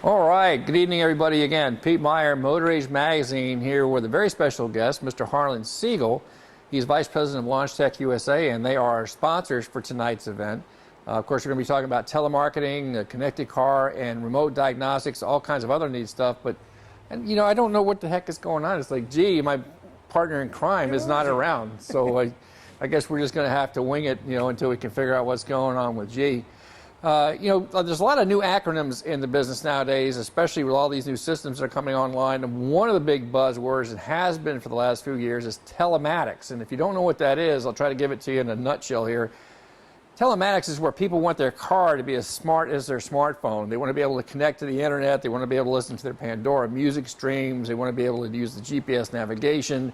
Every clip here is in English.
All right, good evening everybody again. Pete Meyer, Motor Age Magazine here with a very special guest, Mr. Harlan Siegel. He's Vice President of Launch Tech USA, and they are our sponsors for tonight's event. Of course, we're going to be talking about telemarketing, the connected car, and remote diagnostics, all kinds of other neat stuff. But, and, you know, I don't know what the heck is going on. It's like, gee, my partner in crime is not around. So I guess we're just going to have to wing it, you know, until we can figure out what's going on with G. You know, there's a lot of new acronyms in the business nowadays, especially with all these new systems that are coming online. And one of the big buzzwords, and has been for the last few years, is telematics. And if you don't know what that is, I'll try to give it to you in a nutshell here. Telematics is where people want their car to be as smart as their smartphone. They want to be able to connect to the internet. They want to be able to listen to their Pandora music streams. They want to be able to use the GPS navigation.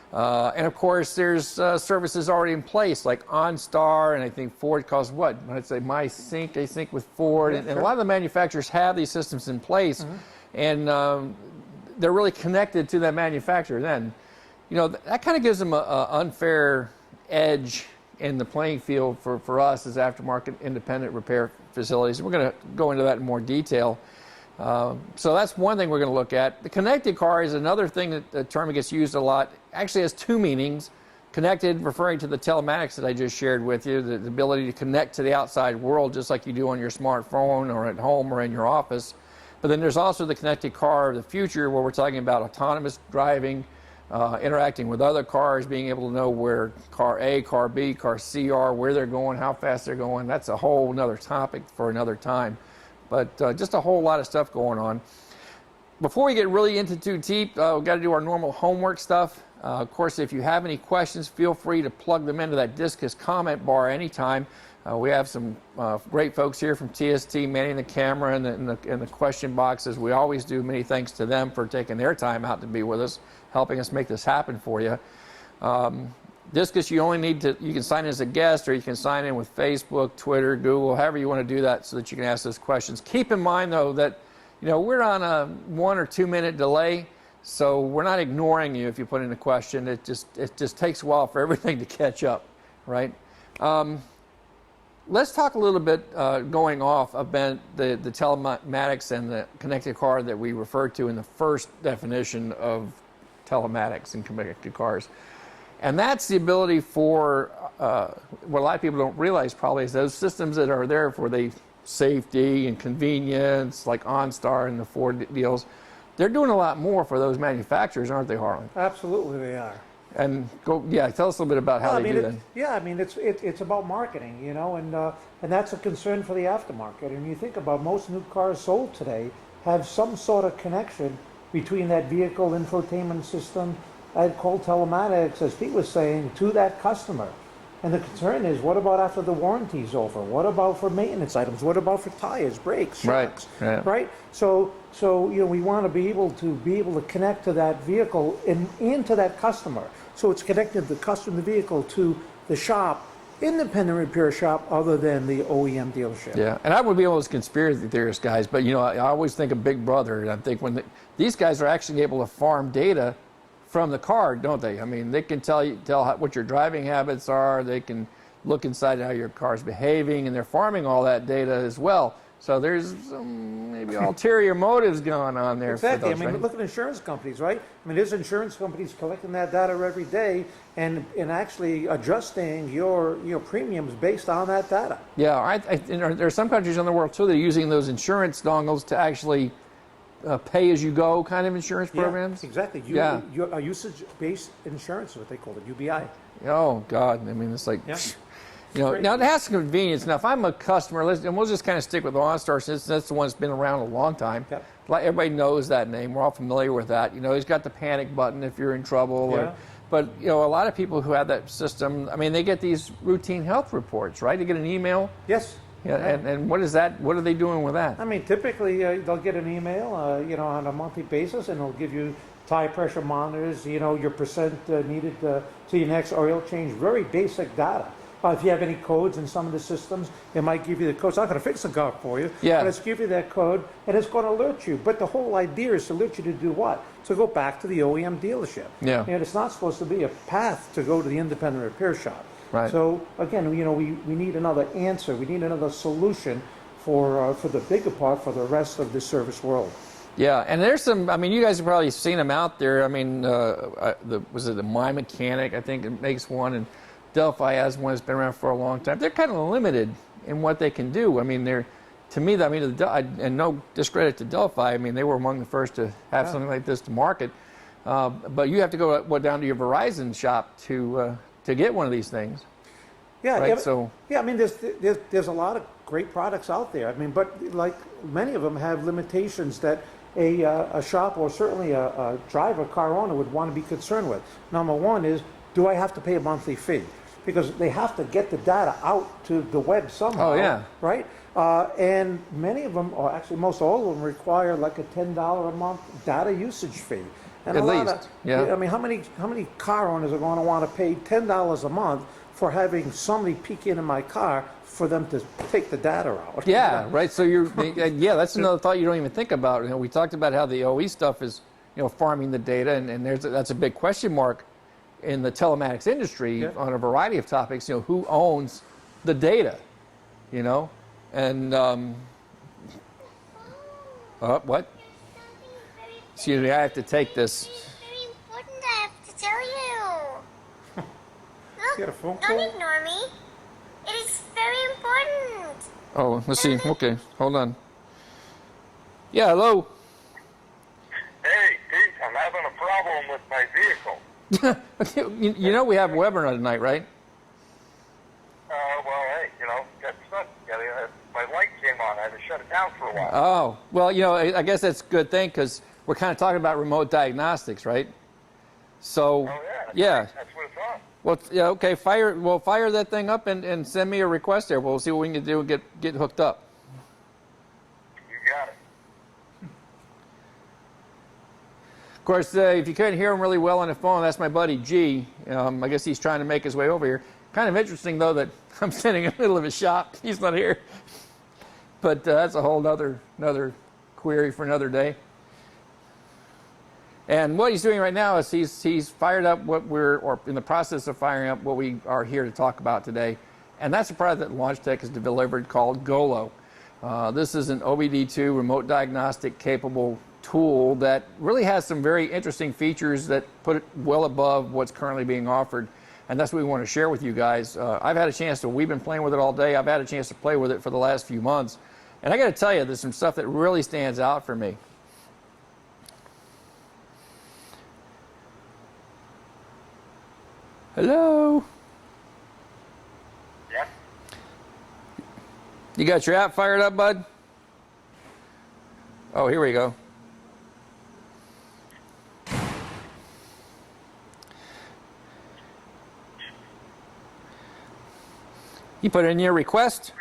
And of course, there's services already in place like OnStar, and I think Ford calls what? I'd say MySync. They sync with Ford, and a lot of the manufacturers have these systems in place, and they're really connected to that manufacturer. Then, you know, that kind of gives them an unfair edge in the playing field for us as aftermarket independent repair facilities. We're going to go into that in more detail. So that's one thing we're going to look at. The connected car is another thing that the term gets used a lot. Actually has two meanings. Connected, referring to the telematics that I just shared with you, the ability to connect to the outside world just like you do on your smartphone or at home or in your office. But then there's also the connected car of the future, where we're talking about autonomous driving, interacting with other cars, being able to know where car A, car B, car C are, where they're going, how fast they're going. That's a whole other topic for another time. But just a whole lot of stuff going on. Before we get really into too deep, we've got to do our normal homework stuff. Of course, if you have any questions, feel free to plug them into that Discus comment bar anytime. We have some great folks here from TST manning the camera and the question boxes. We always do. Many thanks to them for taking their time out to be with us, helping us make this happen for you. Discus, you only need to, you can sign in as a guest, or you can sign in with Facebook, Twitter, Google, however you want to do that, so that you can ask those questions. Keep in mind, though, that, you know, we're on a 1 or 2 minute delay, so we're not ignoring you if you put in a question. It just takes a while for everything to catch up, right? Let's talk a little bit going off about the telematics and the connected car that we referred to in the first definition of telematics and connected cars. And that's the ability for, what a lot of people don't realize probably, is those systems that are there for the safety and convenience, like OnStar and the Ford deals, they're doing a lot more for those manufacturers, aren't they, Harlan? Absolutely, they are. And tell us a little bit about how they do that. Yeah, I mean, it's about marketing, you know, and that's a concern for the aftermarket. And you think about most new cars sold today have some sort of connection between that vehicle infotainment system, I'd call telematics, as Pete was saying, to that customer. And the concern is, what about after the warranty's over? What about for maintenance items? What about for tires, brakes, shocks? Right? So you know, we want to be able to connect to that vehicle and to that customer. So it's connected the customer, the vehicle, to the shop, independent repair shop, other than the OEM dealership. Yeah, and I would be one of those conspiracy theorist guys, but you know, I always think of Big Brother, and I think when these guys are actually able to farm data from the car, don't they? I mean, they can tell what your driving habits are. They can look inside how your car's behaving, and they're farming all that data as well. So there's some maybe ulterior motives going on there. Exactly. For those, I mean, look at insurance companies, right? I mean, there's insurance companies collecting that data every day and actually adjusting your premiums based on that data. Yeah, there are some countries in the world too that are using those insurance dongles to actually pay-as-you-go kind of insurance programs? Yeah, exactly. Usage-based insurance is what they call it, UBI. Oh, God. I mean, it's like, you know, now it has some convenience. Now, if I'm a customer, and we'll just kind of stick with OnStar since that's the one that's been around a long time. Yep. Like, everybody knows that name. We're all familiar with that. You know, he's got the panic button if you're in trouble. Yeah. But, you know, a lot of people who have that system, I mean, they get these routine health reports, right? They get an email. Yes. Yeah, and what is that? What are they doing with that? I mean, typically they'll get an email, you know, on a monthly basis, and it'll give you tire pressure monitors, you know, your percent needed to your next oil change, very basic data. If you have any codes in some of the systems, it might give you the code. It's not going to fix the car for you, but it's give you that code, and it's going to alert you. But the whole idea is to alert you to do what? To go back to the OEM dealership. Yeah. And it's not supposed to be a path to go to the independent repair shop. Right. So again, you know, we need another answer. We need another solution for the bigger part for the rest of the service world. Yeah, and there's some, I mean, you guys have probably seen them out there. I mean, was it the My Mechanic? I think it makes one, and Delphi has one that's been around for a long time. They're kind of limited in what they can do. I mean, to me, I mean, and no discredit to Delphi, I mean, they were among the first to have something like this to market. But you have to go down to your Verizon shop to get one of these things. Yeah, right? I mean, there's a lot of great products out there. I mean, but like many of them have limitations that a shop or certainly a driver, car owner would want to be concerned with. Number one is, do I have to pay a monthly fee? Because they have to get the data out to the web somehow. Oh, yeah. Right? And many of them, or actually most all of them, require like a $10 a month data usage fee. And At least, yeah. I mean, how many car owners are going to want to pay $10 a month for having somebody peek into my car for them to take the data out? Yeah, right. So that's another thought you don't even think about. You know, we talked about how the OE stuff is, farming the data, and that's a big question mark in the telematics industry on a variety of topics. Who owns the data? And what? Excuse me, I have to take this. It's very important, I have to tell you. You got a phone Look, call? don't ignore me. It is very important. Oh, let's see. Okay, hold on. Yeah, hello. Hey, Pete, I'm having a problem with my vehicle. We have a webinar tonight, right? Well, hey, that's not, my light came on. I had to shut it down for a while. Oh, well, I guess that's a good thing because we're kind of talking about remote diagnostics, right? So, Oh, yeah. yeah. That's what it's on. Well, yeah, okay, fire that thing up and send me a request there. We'll see what we can do and get hooked up. You got it. Of course, if you couldn't hear him really well on the phone, that's my buddy G. I guess he's trying to make his way over here. Kind of interesting, though, that I'm sitting in the middle of his shop. He's not here. But that's a whole another query for another day. And what he's doing right now is he's fired up or in the process of firing up what we are here to talk about today. And that's a product that LaunchTech has delivered called GOLO. This is an OBD2 remote diagnostic capable tool that really has some very interesting features that put it well above what's currently being offered. And that's what we want to share with you guys. We've been playing with it all day. I've had a chance to play with it for the last few months. And I got to tell you, there's some stuff that really stands out for me. Hello? Yeah? You got your app fired up, bud? Oh, here we go. You put in your request?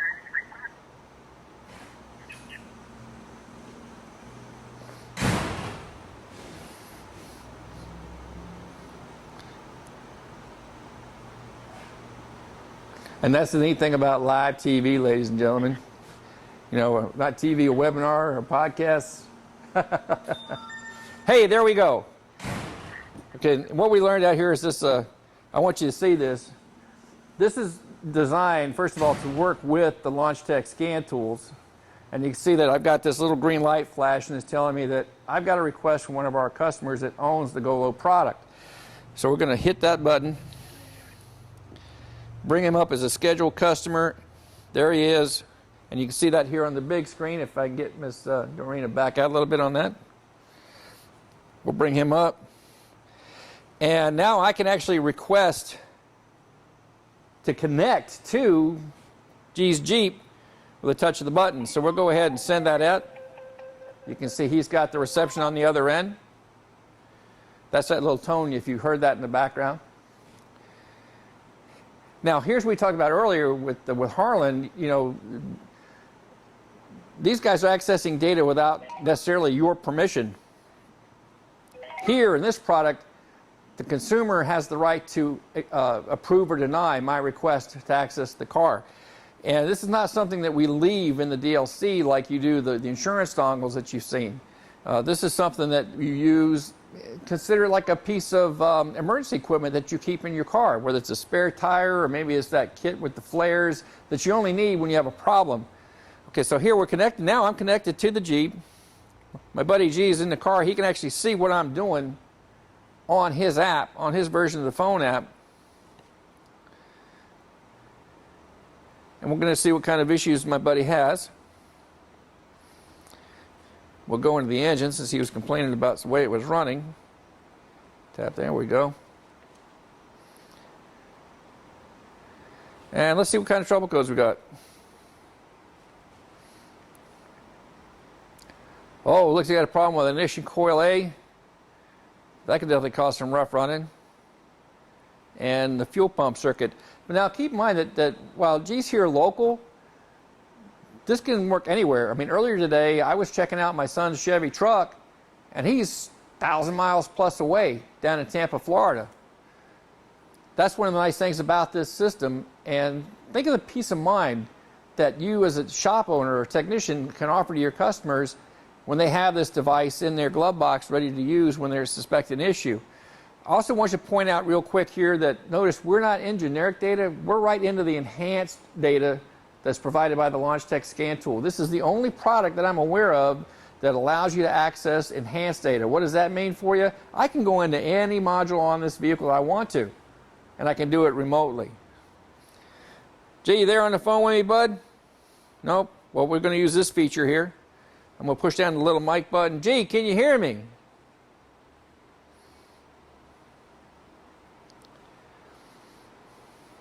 And that's the neat thing about live TV, ladies and gentlemen. Not TV, a webinar, or podcasts. Hey, there we go. Okay, what we learned out here is this. I want you to see this. This is designed, first of all, to work with the LaunchTech scan tools. And you can see that I've got this little green light flashing that's telling me that I've got a request from one of our customers that owns the GOLO product. So we're going to hit that button. Bring him up as a scheduled customer. There he is. And you can see that here on the big screen. If I can get Miss Dorena back out a little bit on that. We'll bring him up. And now I can actually request to connect to G's Jeep with a touch of the button. So we'll go ahead and send that out. You can see he's got the reception on the other end. That's that little tone if you heard that in the background. Now, here's what we talked about earlier with Harlan. These guys are accessing data without necessarily your permission. Here in this product, the consumer has the right to approve or deny my request to access the car. And this is not something that we leave in the DLC like you do the insurance dongles that you've seen. This is something that you use, consider like a piece of emergency equipment that you keep in your car, whether it's a spare tire or maybe it's that kit with the flares that you only need when you have a problem. Okay, so here we're connected. Now I'm connected to the Jeep. My buddy G is in the car. He can actually see what I'm doing on his app, on his version of the phone app. And we're going to see what kind of issues my buddy has. We'll go into the engine since he was complaining about the way it was running. Tap, there we go. And let's see what kind of trouble codes we got. Oh, looks like you got a problem with ignition coil A. That could definitely cause some rough running. And the fuel pump circuit. But now keep in mind that while G's here local, this can work anywhere. I mean, earlier today, I was checking out my son's Chevy truck, and he's 1,000 miles plus away down in Tampa, Florida. That's one of the nice things about this system. And think of the peace of mind that you as a shop owner or technician can offer to your customers when they have this device in their glove box ready to use when there's a suspected issue. I also want you to point out real quick here that notice we're not in generic data, we're right into the enhanced data that's provided by the LaunchTech scan tool. This is the only product that I'm aware of that allows you to access enhanced data. What does that mean for you? I can go into any module on this vehicle I want to, and I can do it remotely. Gee, you there on the phone with me, bud? Nope. Well, we're going to use this feature here. I'm going to push down the little mic button. Gee, can you hear me?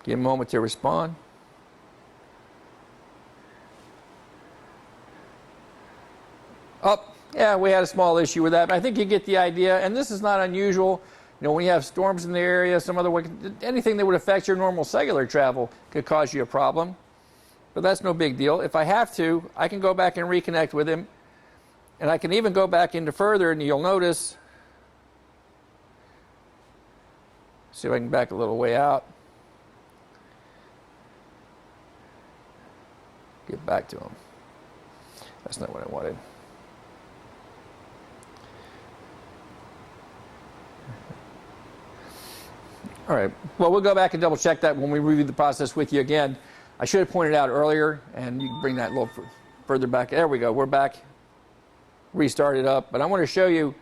Give him a moment to respond. Oh, yeah, we had a small issue with that. But I think you get the idea, and this is not unusual. You know, when you have storms in the area, some other way, anything that would affect your normal cellular travel could cause you a problem. But that's no big deal. If I have to, I can go back and reconnect with him. And I can even go back into further, and you'll notice, see if I can back a little way out. Get back to him. That's not what I wanted. All right, well, we'll go back and double check that when we review the process with you again. I should have pointed out earlier, and you can bring that a little further back. There we go, we're back. Restart it up, but I want to show you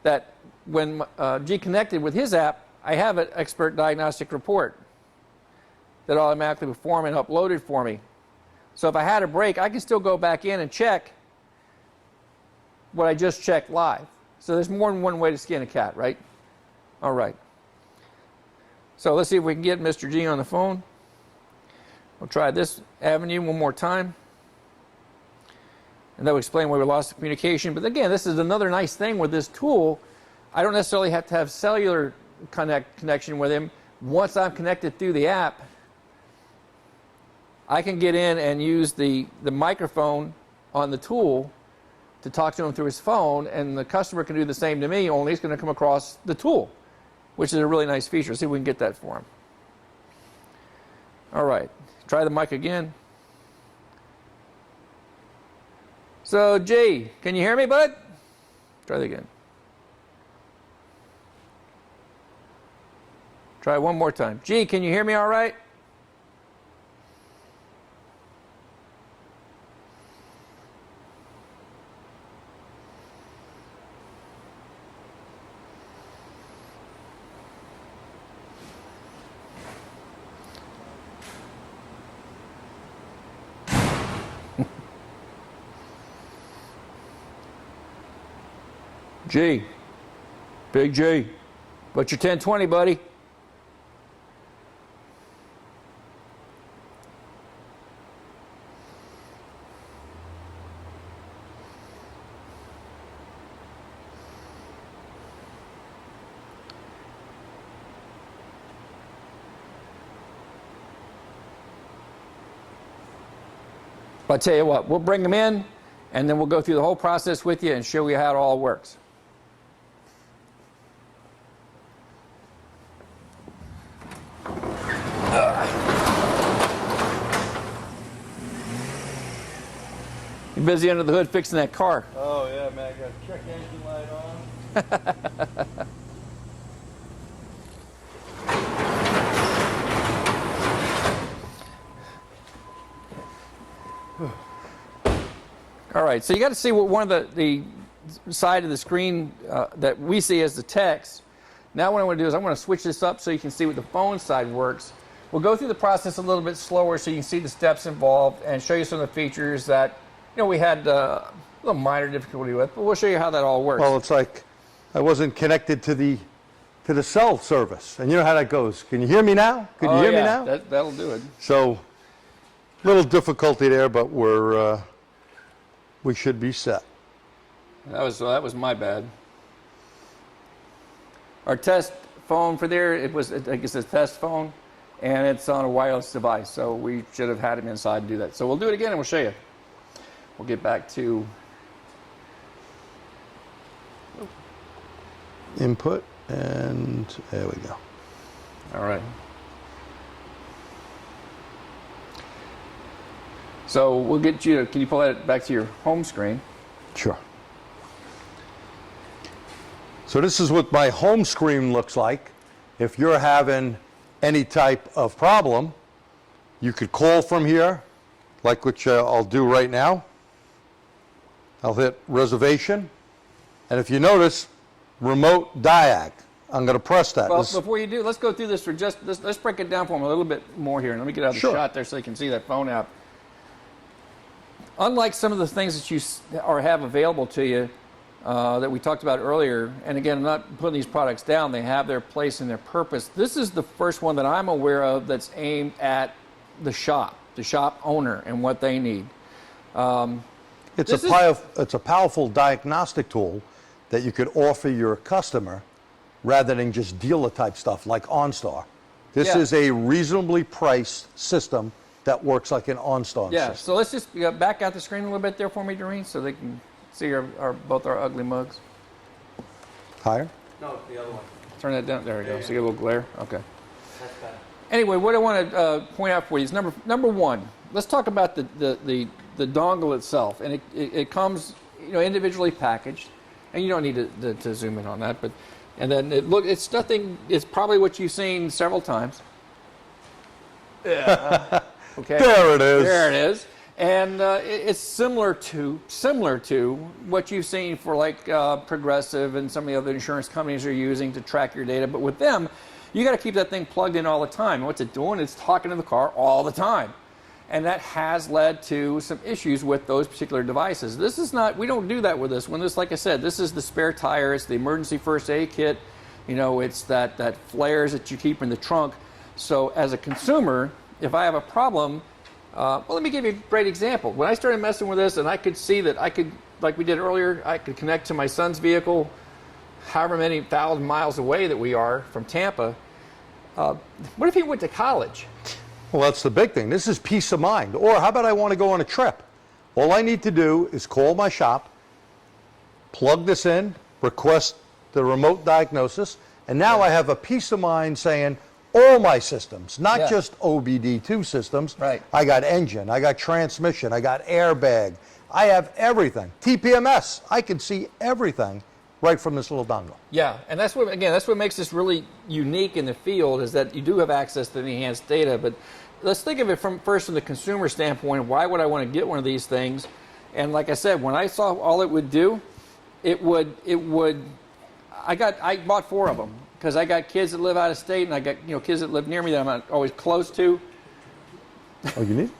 that when G connected with his app, I have an expert diagnostic report that automatically performed and uploaded for me. So if I had a break, I can still go back in and check what I just checked live. So there's more than one way to skin a cat, right? All right. So let's see if we can get Mr. G on the phone. We'll try this avenue one more time. And that will explain why we lost the communication. But again, this is another nice thing with this tool. I don't necessarily have to have cellular connection with him. Once I'm connected through the app, I can get in and use the microphone on the tool to talk to him through his phone, and the customer can do the same to me, only it's going to come across the tool, which is a really nice feature. See if we can get that for him. All right, try the mic again. So, G, can you hear me, bud? Try that again. Try one more time. G, can you hear me all right? G, Big G, what's your 1020, buddy? But I'll tell you what, we'll bring them in, and then we'll go through the whole process with you and show you how it all works. You busy under the hood fixing that car? Oh yeah, man, I got check engine light on. All right, so you got to see what one of the side of the screen that we see as the text. Now what I want to do is I want to switch this up so you can see what the phone side works. We'll go through the process a little bit slower so you can see the steps involved and show you some of the features that we had a little minor difficulty with, but we'll show you how that all works. Well, it's like I wasn't connected to the cell service, and you know how that goes. Can you hear me now? Can you hear me now? That'll do it. So, little difficulty there, but we should be set. That was my bad. Our test phone for there, it's a test phone, and it's on a wireless device, so we should have had him inside to do that. So we'll do it again and we'll show you. We'll get back to Input, and there we go. all right. So we'll get you. Can you pull that back to your home screen? Sure. So this is what my home screen looks like. If you're having any type of problem, you could call from here, like which I'll do right now. I'll hit reservation, and if you notice, remote diag. I'm going to press that. Well, before you do, let's go through this for let's break it down for them a little bit more here. And let me get out of the Sure. shot there so you can see that phone app. Unlike some of the things that you have available to you that we talked about earlier, and again, I'm not putting these products down, they have their place and their purpose. This is the first one that I'm aware of that's aimed at the shop owner and what they need. It's a powerful diagnostic tool that you could offer your customer rather than just dealer type stuff like OnStar. This is a reasonably priced system that works like an OnStar system. So let's just back out the screen a little bit there for me, Doreen, so they can see both our ugly mugs. Higher? No, the other one. Turn that down. There we go. See a little glare? Okay. That's better. Anyway, what I want to point out for you is number one. Let's talk about the dongle itself, and it comes individually packaged, and you don't need to zoom in on that, but and then it's nothing. It's probably what you've seen several times. Yeah. Okay. There it is. There it is, and it's similar to what you've seen for like Progressive and some of the other insurance companies are using to track your data, but with them, you got to keep that thing plugged in all the time. And what's it doing? It's talking to the car all the time. And that has led to some issues with those particular devices. This is not, we don't do that with this one. This, like I said, this is the spare tire, it's the emergency first aid kit, it's that flares that you keep in the trunk. So as a consumer, if I have a problem, let me give you a great example. When I started messing with this and I could see that I could, like we did earlier, I could connect to my son's vehicle however many thousand miles away that we are from Tampa. What if he went to college? Well, that's the big thing. This is peace of mind. Or how about I want to go on a trip? All I need to do is call my shop, plug this in, request the remote diagnosis, and now I have a peace of mind saying all my systems, not just OBD2 systems. Right. I got engine, I got transmission, I got airbag, I have everything. TPMS, I can see everything right from this little dongle. Yeah, and that's what makes this really unique in the field is that you do have access to the enhanced data. But let's think of it from the consumer standpoint. Why would I want to get one of these things? And like I said, when I saw all it would do, I bought 4 of them because I got kids that live out of state and I got kids that live near me that I'm not always close to. Oh, you need?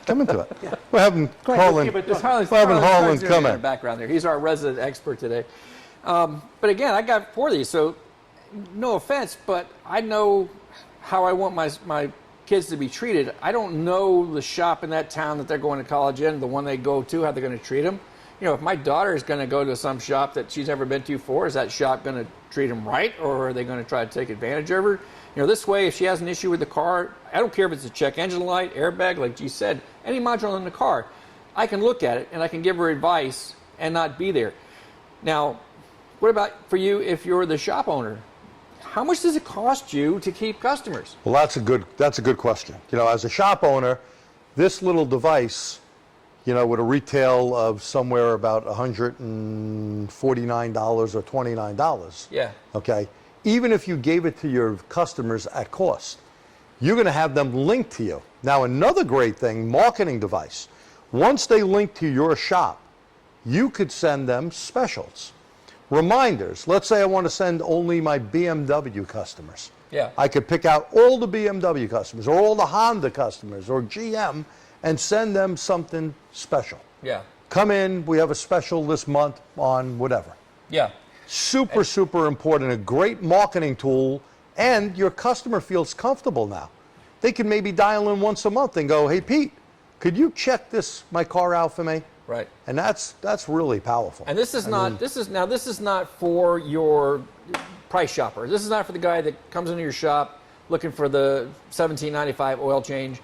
Come into it. We're having Harlan. Harlan's come in in. the background there. He's our resident expert today. But again, I got 4 of these, so no offense, but I know how I want my kids to be treated. I don't know the shop in that town that they're going to college in, the one they go to, how they're going to treat them. If my daughter is going to go to some shop that she's never been to before, is that shop going to treat them right, or are they going to try to take advantage of her? This way, if she has an issue with the car, I don't care if it's a check engine light, airbag, like G said, any module in the car, I can look at it and I can give her advice and not be there. Now, what about for you if you're the shop owner? How much does it cost you to keep customers? Well, that's a good question. As a shop owner, this little device, with a retail of somewhere about $149 or $29. Yeah. Okay. Even if you gave it to your customers at cost, you're going to have them linked to you. Now, another great thing, marketing device. Once they link to your shop, you could send them specials. Reminders. Let's say I want to send only my BMW customers. Yeah. I could pick out all the BMW customers or all the Honda customers or GM and send them something special. Yeah. Come in, we have a special this month on whatever. Yeah. Super, super important. A great marketing tool, and your customer feels comfortable now. They can maybe dial in once a month and go, hey, Pete, could you check my car out for me? Right. And that's really powerful. And this is this is not for your price shopper. This is not for the guy that comes into your shop looking for the $17.95 oil change.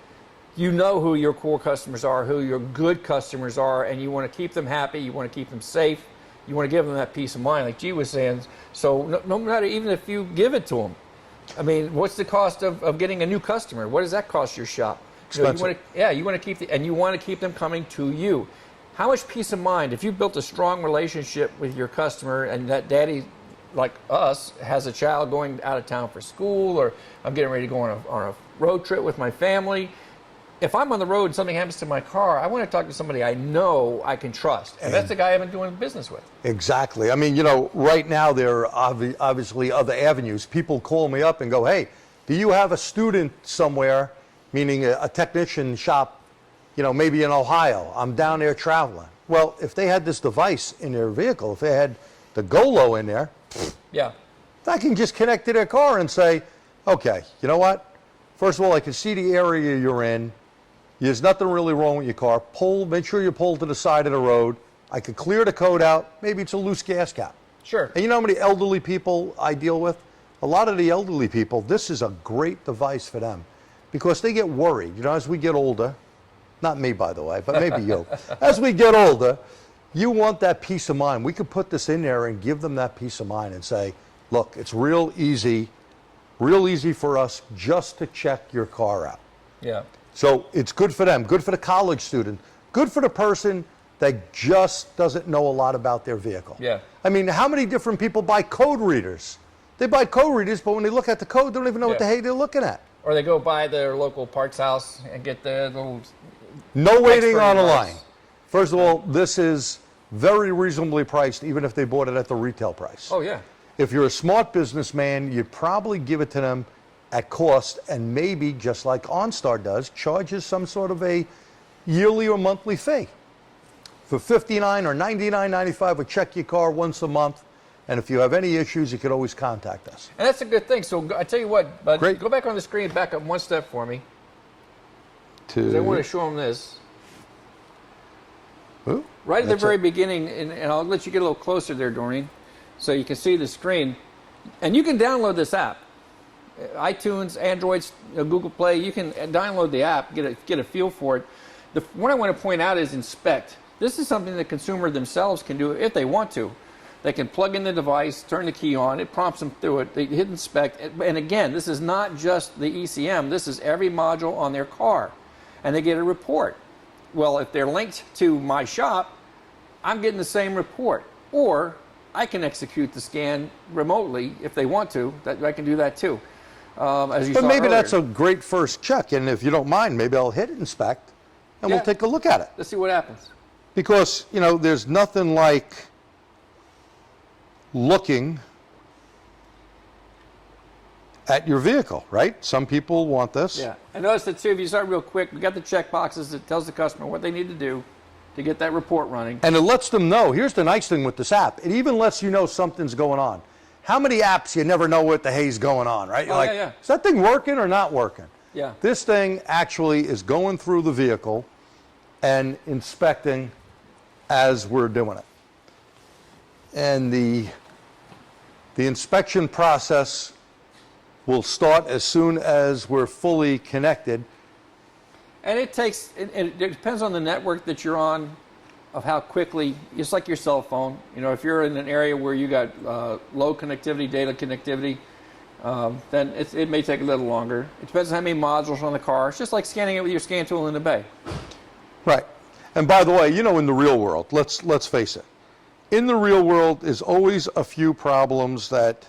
You know who your core customers are, who your good customers are, and you want to keep them happy, you want to keep them safe, you want to give them that peace of mind, like G was saying. So no matter, even if you give it to them, I mean, what's the cost of getting a new customer? What does that cost your shop? Expensive. You want to keep and you want to keep them coming to you. How much peace of mind, if you built a strong relationship with your customer and that daddy, like us, has a child going out of town for school, or I'm getting ready to go on a road trip with my family. If I'm on the road and something happens to my car, I want to talk to somebody I know I can trust. And that's the guy I've been doing business with. Exactly. I mean, right now there are obviously other avenues. People call me up and go, hey, do you have a student somewhere, meaning a technician shop, maybe in Ohio? I'm down there traveling. Well, if they had this device in their vehicle, if they had the GOLO in there, yeah, I can just connect to their car and say, okay, you know what? First of all, I can see the area you're in. There's nothing really wrong with your car. Make sure you pull to the side of the road. I could clear the code out. Maybe it's a loose gas cap. Sure. And you know how many elderly people I deal with? A lot of the elderly people, this is a great device for them because they get worried. As we get older, not me, by the way, but maybe you. As we get older, you want that peace of mind. We could put this in there and give them that peace of mind and say, look, it's real easy for us just to check your car out. Yeah. So it's good for them, good for the college student, good for the person that just doesn't know a lot about their vehicle. Yeah. I mean, how many different people buy code readers? They buy code readers, but when they look at the code, they don't even know what the heck they're looking at. Or they go by their local parts house and get the little... No waiting on a advice. line. First of all, this is very reasonably priced, even if they bought it at the retail price. Oh, yeah. If you're a smart businessman, you'd probably give it to them at cost, and maybe, just like OnStar does, charges some sort of a yearly or monthly fee. For $59 or $99.95, we check your car once a month, and if you have any issues, you can always contact us. And that's a good thing. So I tell you what, bud, Great. go back on the screen, back up one step for me. 'Cause I want to show them this. Ooh, Right at the that's very it. beginning, and I'll let you get a little closer there, Doreen, so you can see the screen. And you can download this app. iTunes, Android, Google Play, you can download the app, get a feel for it. What I want to point out is inspect. This is something the consumer themselves can do if they want to. They can plug in the device, turn the key on, it prompts them through it, they hit inspect. And again, this is not just the ECM, this is every module on their car. And they get a report. Well, if they're linked to my shop, I'm getting the same report. Or I can execute the scan remotely if they want to. I can do that too. As you But saw maybe earlier. that's a great first check, and if you don't mind, maybe I'll hit inspect, and Yeah. we'll take a look at it. Let's see what happens. Because, there's nothing like looking at your vehicle, right? Some people want this. Yeah. And notice that too, if you start real quick, we got the check boxes that tells the customer what they need to do to get that report running. And it lets them know. Here's the nice thing with this app. It even lets you know something's going on. How many apps you never know what the hell's going on, right? You're Oh, like, yeah, yeah. is that thing working or not working? Yeah. This thing actually is going through the vehicle and inspecting as we're doing it. And the inspection process will start as soon as we're fully connected. And it depends on the network that you're on, of how quickly, just like your cell phone. If you're in an area where you got low connectivity, data connectivity, then it may take a little longer. It depends on how many modules are on the car. It's just like scanning it with your scan tool in the bay. Right. And by the way, in the real world, let's face it. In the real world, there's always a few problems that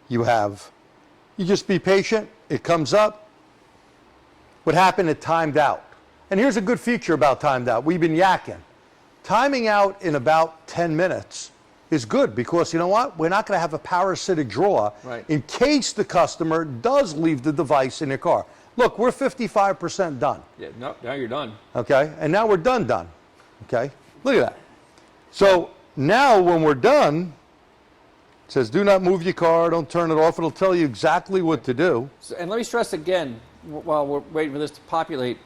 you have. You just be patient. It comes up. what happened, it timed out. And here's a good feature about timed out. We've been yakking. Timing out in about 10 minutes is good because you know what? We're not going to have a parasitic draw in case the customer does leave the device in their car. Look, we're 55% done. Yeah, no, now you're done. Okay, and now we're done. Okay, look at that. So now when we're done, it says do not move your car, don't turn it off. It'll tell you exactly what to do. So, and let me stress again, while we're waiting for this to populate,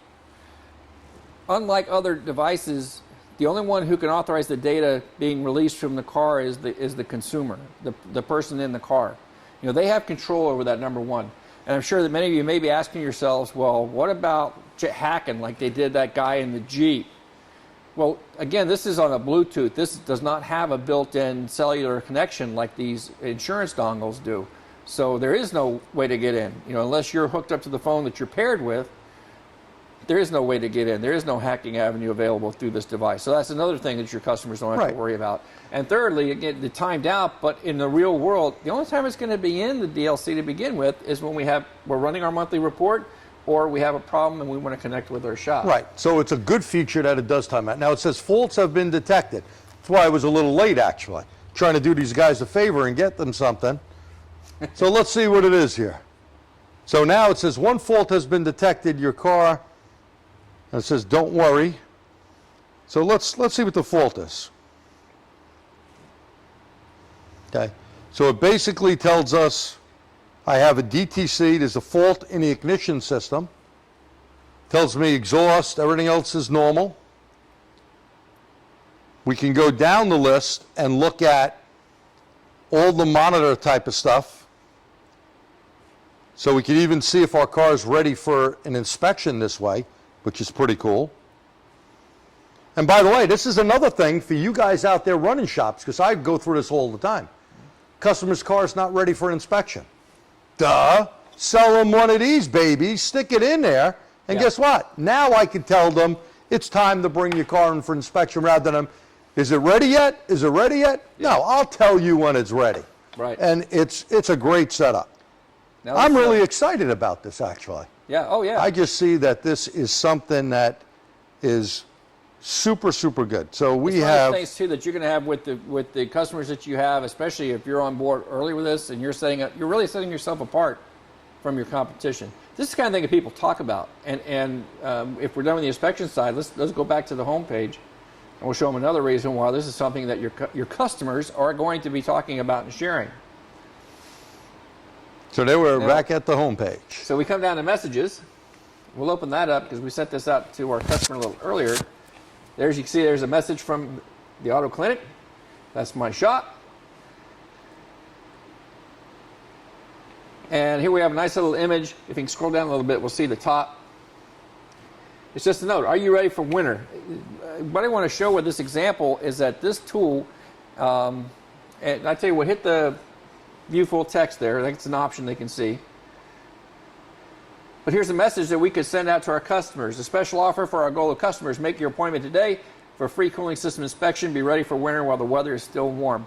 unlike other devices, the only one who can authorize the data being released from the car is the consumer, the person in the car. You know, they have control over that, number one. And I'm sure that many of you may be asking yourselves, well, what about hacking like they did that guy in the Jeep? Well, again, this is on a Bluetooth. This does not have a built-in cellular connection like these insurance dongles do. So there is no way to get in. You know, unless you're hooked up to the phone that you're paired with, there is no way to get in. There is no hacking avenue available through this device. So that's another thing that your customers don't have to worry about. And thirdly, again, the timed out, but in the real world, the only time it's going to be in the DLC to begin with is when we're running our monthly report or we have a problem and we want to connect with our shop. Right, so it's a good feature that it does time out. Now it says faults have been detected. That's why I was a little late actually, trying to do these guys a favor and get them something. So let's see what it is here. So now it says one fault has been detected, your car, and it says don't worry. So let's see what the fault is. Okay, so it basically tells us I have a DTC, there's a fault in the ignition system. Tells me exhaust, everything else is normal. We can go down the list and look at all the monitor type of stuff. So we can even see if our car is ready for an inspection this way, which is pretty cool. And by the way, this is another thing for you guys out there running shops, because I go through this all the time. Customer's car is not ready for inspection. Duh. Sell them one of these babies, stick it in there, and guess what? Now I can tell them it's time to bring your car in for inspection rather than, is it ready yet? Is it ready yet? Yeah. No, I'll tell you when it's ready. Right. And it's a great setup. Now, I'm really excited about this actually. Yeah, oh yeah. I just see that this is something that is super, super good. So we have things too that you're going to have with the customers that you have, especially if you're on board early with this and you're really setting yourself apart from your competition. This is the kind of thing that people talk about. And if we're done with the inspection side, let's go back to the home page, and we'll show them another reason why this is something that your customers are going to be talking about and sharing. So they were back at the home page. So we come down to messages. We'll open that up because we sent this out to our customer a little earlier. There's, you can see there's a message from the auto clinic. That's my shop. And here we have a nice little image. If you can scroll down a little bit, we'll see the top. It's just a note. Are you ready for winter? What I want to show with this example is that this tool, and I tell you what, hit the view full text there. That's an option they can see. But here's a message that we could send out to our customers. A special offer for our GOLO customers. Make your appointment today for a free cooling system inspection. Be ready for winter while the weather is still warm.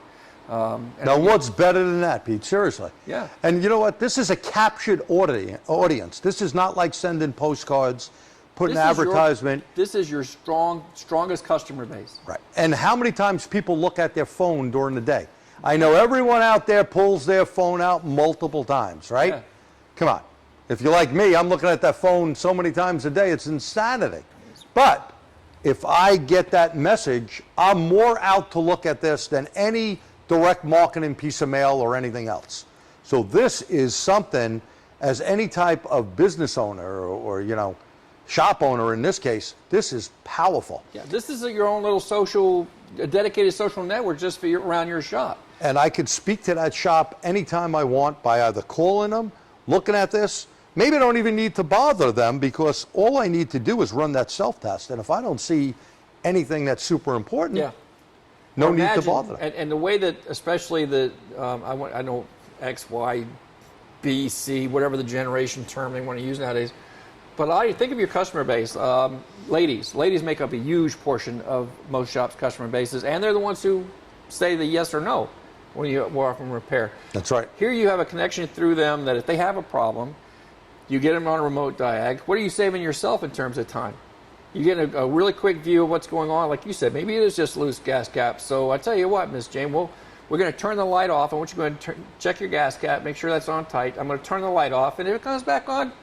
Now, what's better than that, Pete? Seriously. Yeah. And you know what? This is a captured audience. This is not like sending postcards, putting advertisement. This is your strongest customer base. Right. And how many times people look at their phone during the day? I know everyone out there pulls their phone out multiple times, right? Yeah. Come on. If you're like me, I'm looking at that phone so many times a day, it's insanity. But if I get that message, I'm more out to look at this than any direct marketing piece of mail or anything else. So this is something, as any type of business owner or you know, shop owner in this case, this is powerful. Yeah, this is your own little dedicated social network just for around your shop. And I could speak to that shop anytime I want by either calling them, looking at this. Maybe I don't even need to bother them because all I need to do is run that self-test. And if I don't see anything that's super important, no need to bother them. And the way that, especially I know X, Y, B, C, whatever the generation term they want to use nowadays. But I think of your customer base. Ladies make up a huge portion of most shops' customer bases, and they're the ones who say the yes or no when you offer them repair. That's right. Here you have a connection through them that if they have a problem, You get them on a remote diag. What are you saving yourself in terms of time? You get a really quick view of what's going on. Like you said, maybe it is just loose gas cap. So I tell you what, Miss Jane, we're going to turn the light off. I want you to go ahead and check your gas cap, make sure that's on tight. I'm going to turn the light off, and if it comes back on,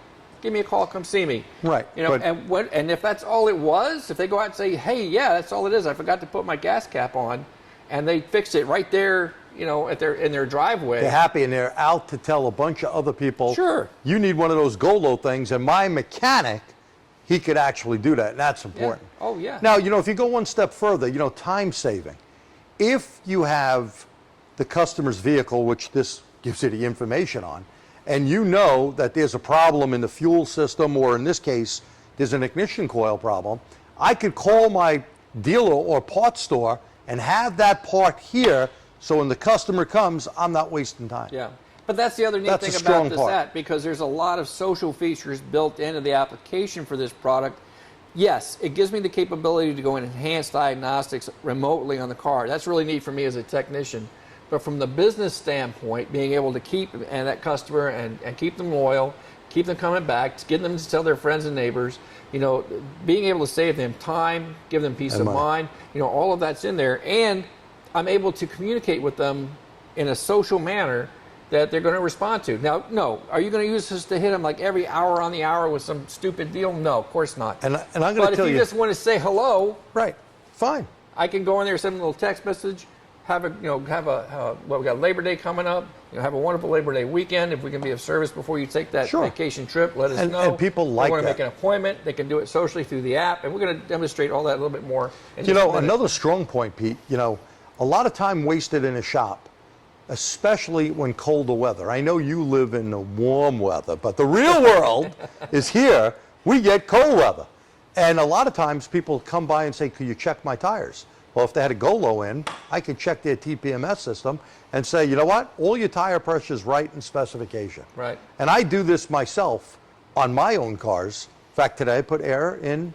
give me a call, come see me. Right. You know, and if that's all it was, if they go out and say, hey, yeah, that's all it is, I forgot to put my gas cap on, and they fix it right there, you know, in their driveway. They're happy and they're out to tell a bunch of other people, sure, you need one of those GOLO things, and my mechanic, he could actually do that, and that's important. Yeah. Oh, yeah. Now, you know, if you go one step further, you know, time saving. If you have the customer's vehicle, which this gives you the information on, and you know that there's a problem in the fuel system, or in this case, there's an ignition coil problem, I could call my dealer or parts store and have that part here, so when the customer comes, I'm not wasting time. Yeah. But that's the other neat thing about this app, because there's a lot of social features built into the application for this product. Yes, it gives me the capability to go and enhance diagnostics remotely on the car. That's really neat for me as a technician. But from the business standpoint, being able to keep that customer and keep them loyal, keep them coming back, get them to tell their friends and neighbors, you know, being able to save them time, give them peace of mind, you know, all of that's in there. And I'm able to communicate with them in a social manner that they're going to respond to. Now, no, are you going to use this to hit them like every hour on the hour with some stupid deal? No, of course not. And I'm going to tell you. But if you just want to say hello, right, fine. I can go in there, send them a little text message, have we got Labor Day coming up. You know, have a wonderful Labor Day weekend. If we can be of service before you take that vacation trip, let us know. And people like that. They want to make an appointment, they can do it socially through the app, and we're going to demonstrate all that a little bit more. You know, another strong point, Pete, you know, a lot of time wasted in a shop, especially when colder weather. I know you live in the warm weather, but the real world is here. We get cold weather. And a lot of times people come by and say, could you check my tires? Well, if they had a GOLO in, I could check their TPMS system and say, you know what? All your tire pressure is right in specification. Right. And I do this myself on my own cars. In fact, today I put air in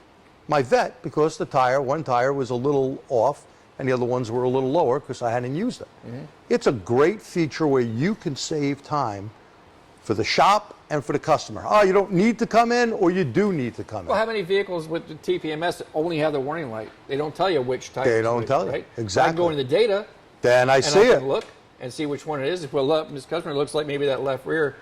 my Vet because one tire was a little off and the other ones were a little lower because I hadn't used it. Mm-hmm. It's a great feature where you can save time for the shop and for the customer. Oh, you don't need to come in, or you do need to come in. Well, how many vehicles with the TPMS only have the warning light? They don't tell you which type. They don't tell you, right? exactly. So I can go into the data. Then I see it. Look and see which one it is. If this customer looks like maybe that left rear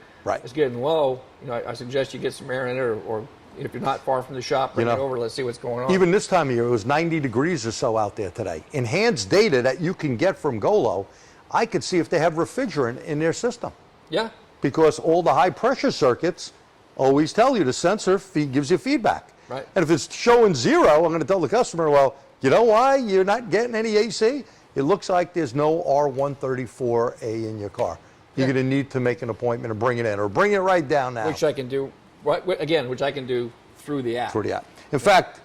is getting low, you know, I suggest you get some air in it, or if you're not far from the shop, bring it over. Let's see what's going on. Even this time of year, it was 90 degrees or so out there today. Enhanced data that you can get from GOLO, I could see if they have refrigerant in their system. Yeah. Because all the high pressure circuits always tell you the sensor gives you feedback. Right. And if it's showing 0, I'm going to tell the customer, well, you know why you're not getting any AC? It looks like there's no R134A in your car. You're going to need to make an appointment and bring it in, or bring it right down now. Which I can do, which I can do through the app. Through the app. In fact,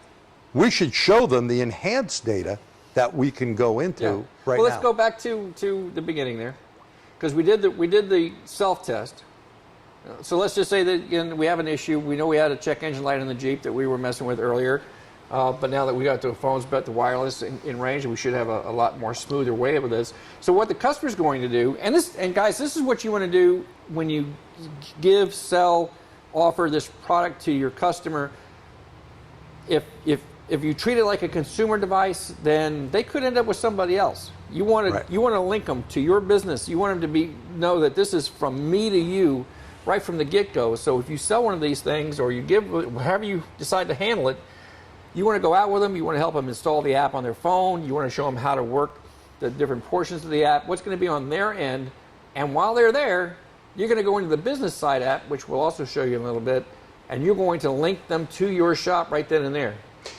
we should show them the enhanced data that we can go into right now. Well, let's go back to the beginning there, because we did the self-test. So let's just say that again, we have an issue. We know we had a check engine light in the Jeep that we were messing with earlier, but now that we got the phones, but the wireless in range, we should have a lot more smoother way with this. So what the customer's going to do, and guys, this is what you want to do when you give, sell, offer this product to your customer. If you treat it like a consumer device, then they could end up with somebody else. You want to link them to your business. You want them to know that this is from me to you, right from the get-go. So if you sell one of these things, or you give, however you decide to handle it, you want to go out with them. You want to help them install the app on their phone. You want to show them how to work the different portions of the app, what's going to be on their end, and while they're there, you're going to go into the business side app, which we'll also show you in a little bit, and you're going to link them to your shop right then and there.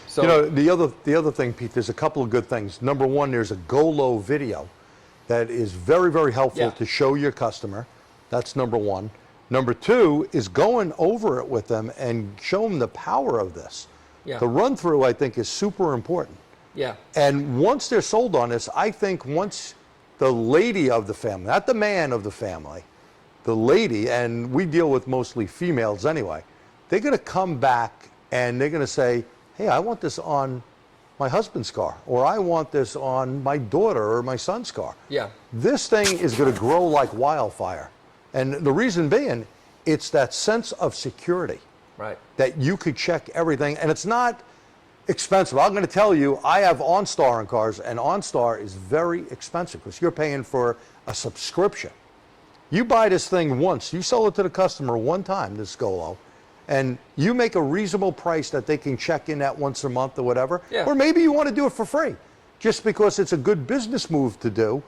So, you know, the other thing, Pete, there's a couple of good things. Number one, there's a GOLO video that is very, very helpful to show your customer. That's number one. Number two is going over it with them and show them the power of this. Yeah. The run through, I think, is super important. Yeah. And once they're sold on this, I think once the lady of the family, not the man of the family, the lady, and we deal with mostly females anyway, they're going to come back and they're going to say, hey, I want this on my husband's car, or I want this on my daughter or my son's car. Yeah. This thing is going to grow like wildfire. And the reason being, it's that sense of security Right. that you could check everything, and it's not expensive. I'm going to tell you, I have OnStar in cars, and OnStar is very expensive because you're paying for a subscription. You buy this thing once, you sell it to the customer one time, this GOLO, and you make a reasonable price that they can check in at once a month or whatever, Yeah. or maybe you want to do it for free, just because it's a good business move to do.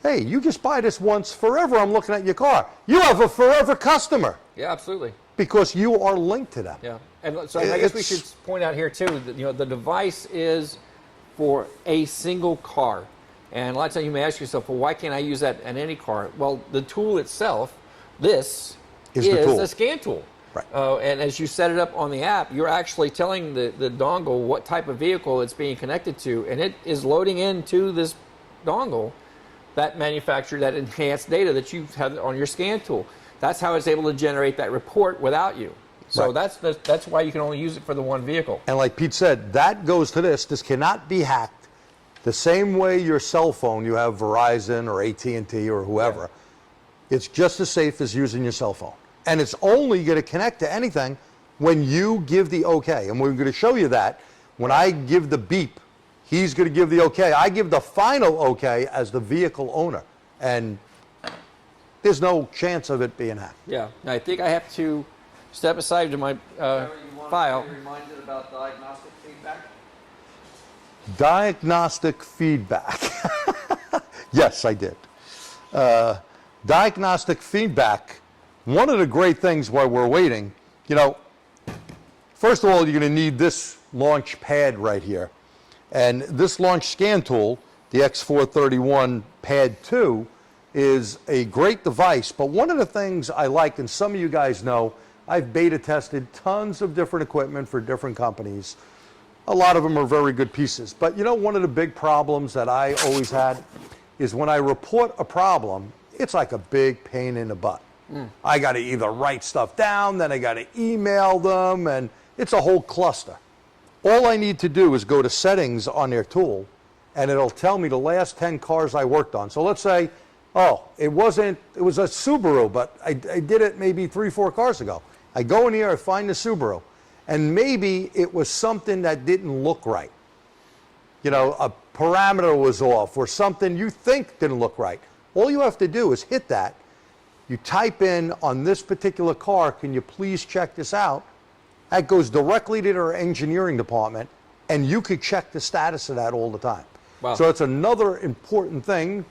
Hey, you just buy this once, forever I'm looking at your car. You have a forever customer Yeah, absolutely. because you are linked to them. Yeah, and so I guess we It's- should point out here too that the device is for a single car, and a lot of times you may ask yourself, well, why can't I use that in any car? Well, the tool itself, this Is the tool. a scan tool. Right. And as you set it up on the app, you're actually telling the dongle what type of vehicle it's being connected to, and it is loading into this dongle that manufacturer, that enhanced data that you have on your scan tool. That's how it's able to generate that report without you. So Right. that's why you can only use it for the one vehicle. And like Pete said, that goes to this. This cannot be hacked. The same way your cell phone, you have Verizon or AT&T or whoever, it's just as safe as using your cell phone. And it's only going to connect to anything when you give the okay. And we're going to show you that. When I give the beep, he's going to give the okay. I give the final okay as the vehicle owner. And there's no chance of it being hacked. Yeah. Now, I think I have to step aside to my file. Reminded about diagnostic feedback? Diagnostic feedback. Yes, I did. Diagnostic feedback, one of the great things while we're waiting, first of all, you're going to need this launch pad right here. And this launch scan tool, the X431 Pad 2, is a great device. But one of the things I like, and some of you guys know, I've beta tested tons of different equipment for different companies. A lot of them are very good pieces. But one of the big problems that I always had is when I report a problem, it's like a big pain in the butt. I got to either write stuff down, then I got to email them, and it's a whole cluster. All I need to do is go to settings on their tool, and it'll tell me the last 10 cars I worked on. So let's say, it was a Subaru, but I did it maybe 3-4 cars ago. I go in here, I find the Subaru, and maybe it was something that didn't look right. A parameter was off or something you think didn't look right. All you have to do is hit that. You type in, on this particular car, can you please check this out? That goes directly to their engineering department, and you could check the status of that all the time. Wow. So it's another important thing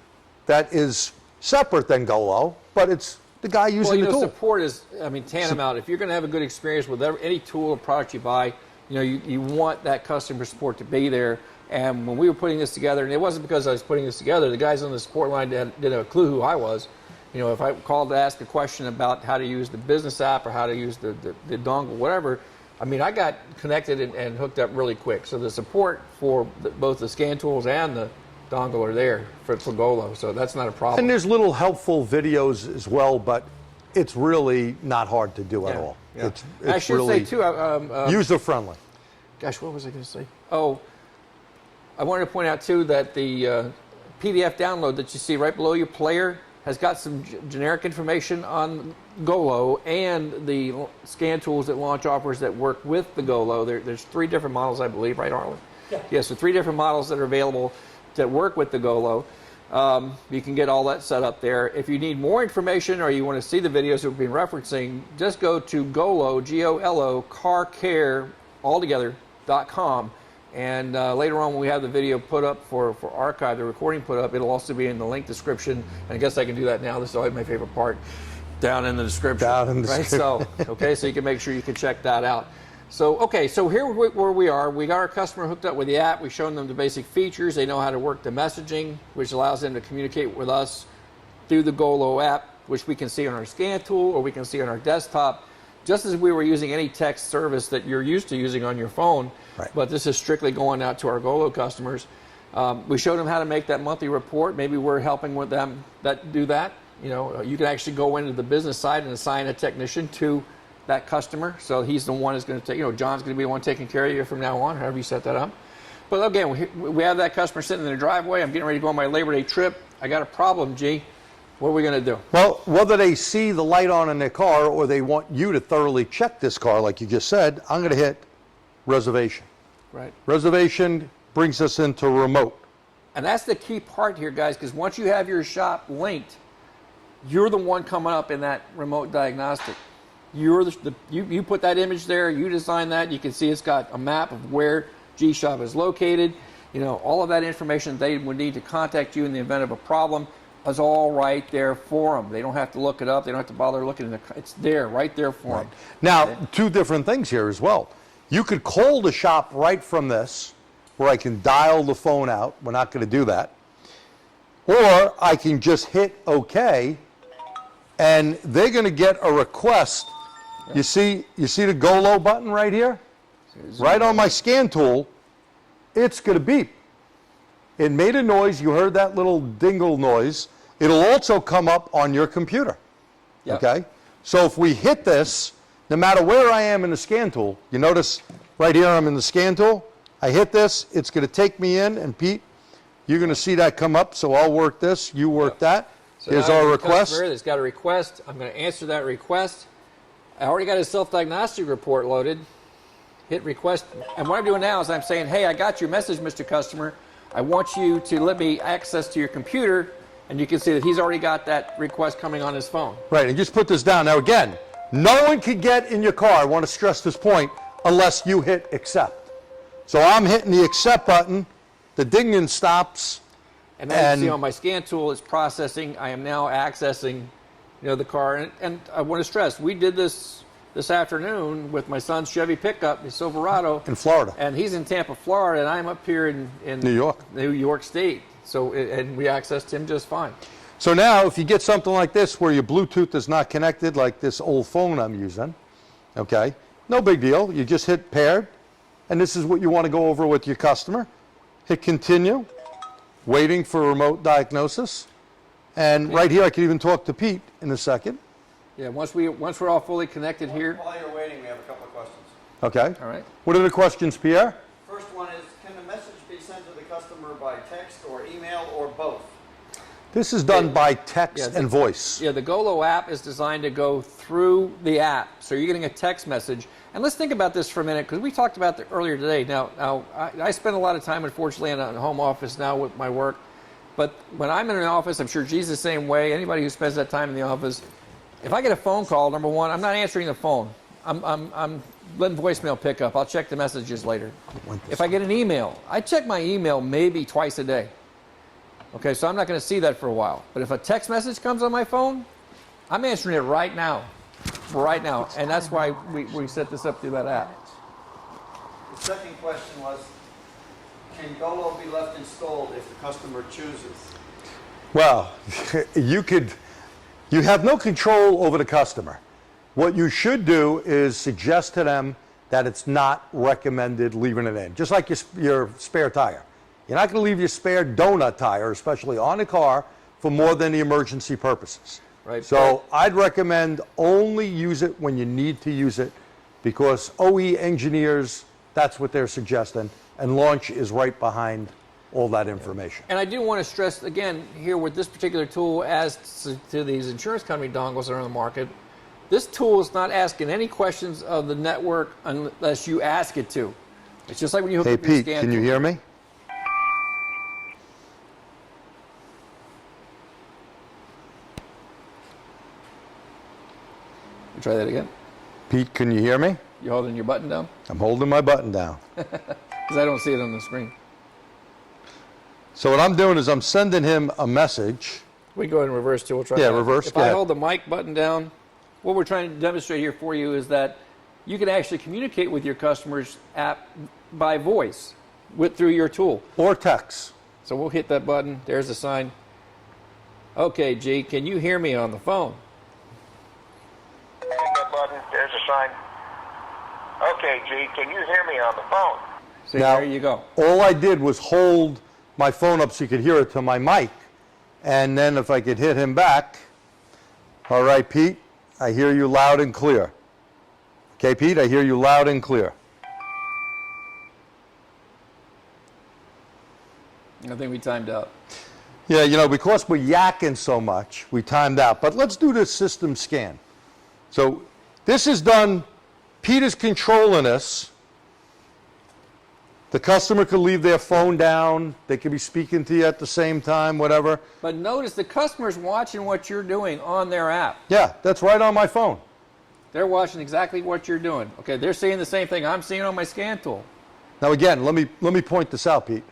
that is separate than GOLO, but it's the guy using the tool. Support is, tantamount. If you're going to have a good experience with any tool or product you buy, you want that customer support to be there. And when we were putting this together, and it wasn't because I was putting this together, the guys on the support line didn't have a clue who I was. If I called to ask a question about how to use the business app or how to use the dongle, whatever, I got connected and hooked up really quick. So the support for both the scan tools and the dongle are there for GOLO, so that's not a problem. And there's little helpful videos as well, but it's really not hard to do at all. Yeah. It's I should really say too, user-friendly. gosh, what was I going to say? Oh, I wanted to point out too that the PDF download that you see right below your player has got some generic information on GOLO and the scan tools that launch offers that work with the GOLO. There's 3 different models, I believe, right, Arlen? Yeah. So 3 different models that are available that work with the GOLO. You can get all that set up there. If you need more information or you want to see the videos that we've been referencing, just go to GOLO, G-O-L-O, carcare, altogether.com. And later on, when we have the video put up for archive, the recording put up, it'll also be in the link description. And I guess I can do that now. This is always my favorite part, down in the description. Down in the right? So, so you can make sure you can check that out. So, so here where we are, we got our customer hooked up with the app. We've shown them the basic features. They know how to work the messaging, which allows them to communicate with us through the GOLO app, which we can see on our scan tool or we can see on our desktop, just as we were using any text service that you're used to using on your phone. Right. But this is strictly going out to our GOLO customers. We showed them how to make that monthly report. Maybe we're helping with them do that. You can actually go into the business side and assign a technician to that customer. So he's the one who's going to take, John's going to be the one taking care of you from now on, however you set that up. But again, we have that customer sitting in the driveway. I'm getting ready to go on my Labor Day trip. I got a problem, G. What are we going to do? Well, whether they see the light on in their car or they want you to thoroughly check this car, like you just said, I'm going to hit reservation. Right. Reservation brings us into remote. And that's the key part here, guys, because once you have your shop linked, you're the one coming up in that remote diagnostic. You're you put that image there, you design that, you can see it's got a map of where G-Shop is located. You know, all of that information they would need to contact you in the event of a problem is all right there for them. They don't have to look it up. They don't have to bother looking it's there, right there for them. Now, two different things here as well. You could call the shop right from this, where I can dial the phone out. We're not going to do that. Or I can just hit OK, and they're going to get a request. You see the GOLO button right here? Right on my scan tool, it's going to beep. It made a noise. You heard that little dingle noise. It'll also come up on your computer. Yep. Okay? So if we hit this, no matter where I am in the scan tool, you notice right here I'm in the scan tool. I hit this, it's going to take me in, and Pete, you're going to see that come up. So I'll work this, you work that. So here's now our the request. customer that's got a request. I'm going to answer that request. I already got his self-diagnostic report loaded. Hit request. And what I'm doing now is I'm saying, hey, I got your message, Mr. Customer. I want you to let me access to your computer. And you can see that he's already got that request coming on his phone. Right, and just put this down. Now again, no one can get in your car, I want to stress this point, unless you hit accept. So I'm hitting the accept button, the dinging stops. And now you can see on my scan tool, it's processing. I am now accessing, the car. And I want to stress, we did this afternoon with my son's Chevy pickup, his Silverado. In Florida. And he's in Tampa, Florida, and I'm up here in New York State. So, and we accessed him just fine. So now, if you get something like this where your Bluetooth is not connected, like this old phone I'm using, okay, no big deal. You just hit paired, and this is what you want to go over with your customer. Hit continue, waiting for remote diagnosis. And right here, I can even talk to Pete in a second. Yeah, once we're all fully connected here. While you're waiting, we have a couple of questions. Okay. All right. What are the questions, Pierre? First one is, can the message be sent to the customer by text or email or both? This is done by text and voice. Yeah, the GOLO app is designed to go through the app. So you're getting a text message. And let's think about this for a minute, because we talked about it earlier today. Now I spend a lot of time, unfortunately, in a home office now with my work. But when I'm in an office, I'm sure G's the same way. Anybody who spends that time in the office, if I get a phone call, number one, I'm not answering the phone. I'm letting voicemail pick up. I'll check the messages later. If I get an email, I check my email maybe twice a day. Okay, so I'm not going to see that for a while. But if a text message comes on my phone, I'm answering it right now. Right now. And that's why we set this up through that app. The second question was, can GOLO be left installed if the customer chooses? Well, you have no control over the customer. What you should do is suggest to them that it's not recommended leaving it in. Just like your spare tire. You're not going to leave your spare donut tire, especially on a car, for more than the emergency purposes. Right. So I'd recommend only use it when you need to use it, because OE engineers, that's what they're suggesting, and launch is right behind all that information. And I do want to stress, again, here with this particular tool, as to these insurance company dongles that are on the market, this tool is not asking any questions of the network unless you ask it to. It's just like when you hook Hey, up your Pete, scan can you tool. hear me? Try that again. Pete, can you hear me? You holding your button down? I'm holding my button down. Because I don't see it on the screen. So what I'm doing is I'm sending him a message. We can go ahead and reverse too. We'll try Yeah, that. reverse, If go I ahead. hold the mic button down, what we're trying to demonstrate here for you is that you can actually communicate with your customers app by voice through your tool. Or text. So we'll hit that button. There's the sign. Okay, G, can you hear me on the phone? Hit that button. There's a sign. Okay, G, can you hear me on the phone? See, Now, there you go. all I did was hold my phone up so you could hear it to my mic. And then if I could hit him back, all right, Pete, I hear you loud and clear. Okay, Pete, I hear you loud and clear. I think we timed out. Yeah, you know, because we're yakking so much, we timed out. But let's do the system scan. So this is done, Peter's controlling this. The customer could leave their phone down, they could be speaking to you at the same time, whatever. But notice the customer's watching what you're doing on their app. Yeah, that's right on my phone. They're watching exactly what you're doing. Okay, they're seeing the same thing I'm seeing on my scan tool. Now again, let me point this out, Pete.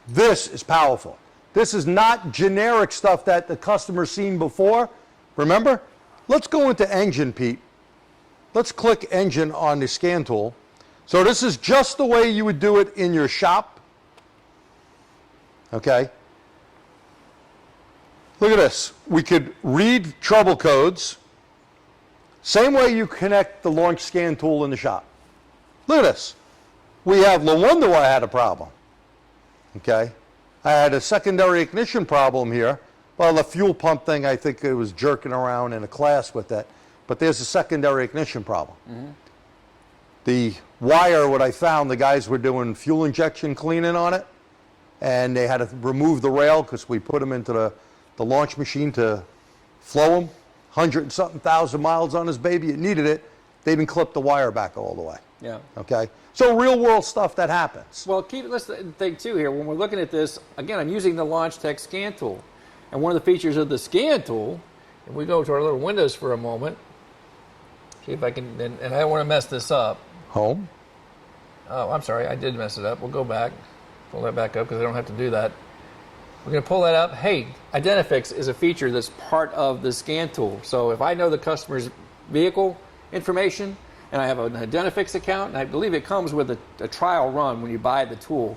This is powerful. This is not generic stuff that the customer's seen before. Remember? Let's go into Engine, Pete. Let's click Engine on the scan tool. So this is just the way you would do it in your shop. Okay? Look at this. We could read trouble codes. Same way you connect the launch scan tool in the shop. Look at this. We have, no wonder why I had a problem. Okay? I had a secondary ignition problem here. Well, the fuel pump thing, I think it was jerking around in a class with that. But there's a secondary ignition problem. The wire, what I found, the guys were doing fuel injection cleaning on it, and they had to remove the rail because we put them into the launch machine to flow them. 100 and something thousand miles on this baby. It needed it. They didn't clip the wire back all the way. Yeah. Okay? So real world stuff that happens. Well, let's think too here. When we're looking at this, again, I'm using the LaunchTech scan tool. And one of the features of the scan tool, and we go to our little windows for a moment, see if I can, and I don't want to mess this up. Home. Oh, I'm sorry, I did mess it up. We'll go back, pull that back up because I don't have to do that. We're going to pull that up. Hey, Identifix is a feature that's part of the scan tool. So if I know the customer's vehicle information and I have an Identifix account, and I believe it comes with a trial run when you buy the tool.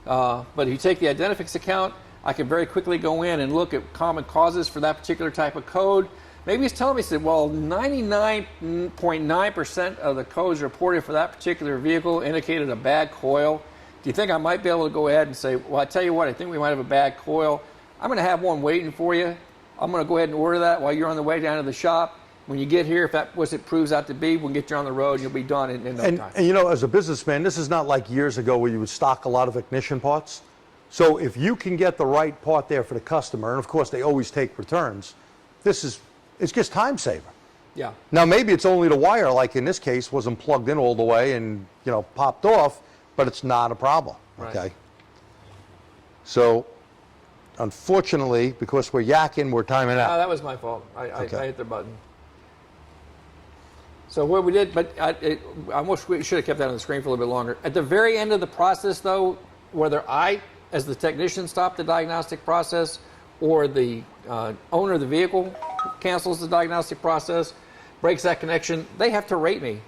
But if you take the Identifix account, I can very quickly go in and look at common causes for that particular type of code. Maybe it's telling me, well, 99.9% of the codes reported for that particular vehicle indicated a bad coil. Do you think I might be able to go ahead and say, well, I tell you what, I think we might have a bad coil. I'm going to have one waiting for you. I'm going to go ahead and order that while you're on the way down to the shop. When you get here, if that was it proves out to be, we'll get you on the road and you'll be done in no time. And you know, as a businessman, this is not like years ago where you would stock a lot of ignition parts. So if you can get the right part there for the customer, and of course they always take returns, it's just time saver. Yeah. Now maybe it's only the wire, like in this case, wasn't plugged in all the way and popped off, but it's not a problem. Right. Okay. So unfortunately, because we're yakking, we're timing out. No, that was my fault. I Okay. hit the button. So what we did, but I wish we should have kept that on the screen for a little bit longer. At the very end of the process, though, whether I, as the technician, stop the diagnostic process or the owner of the vehicle cancels the diagnostic process, breaks that connection, they have to rate me.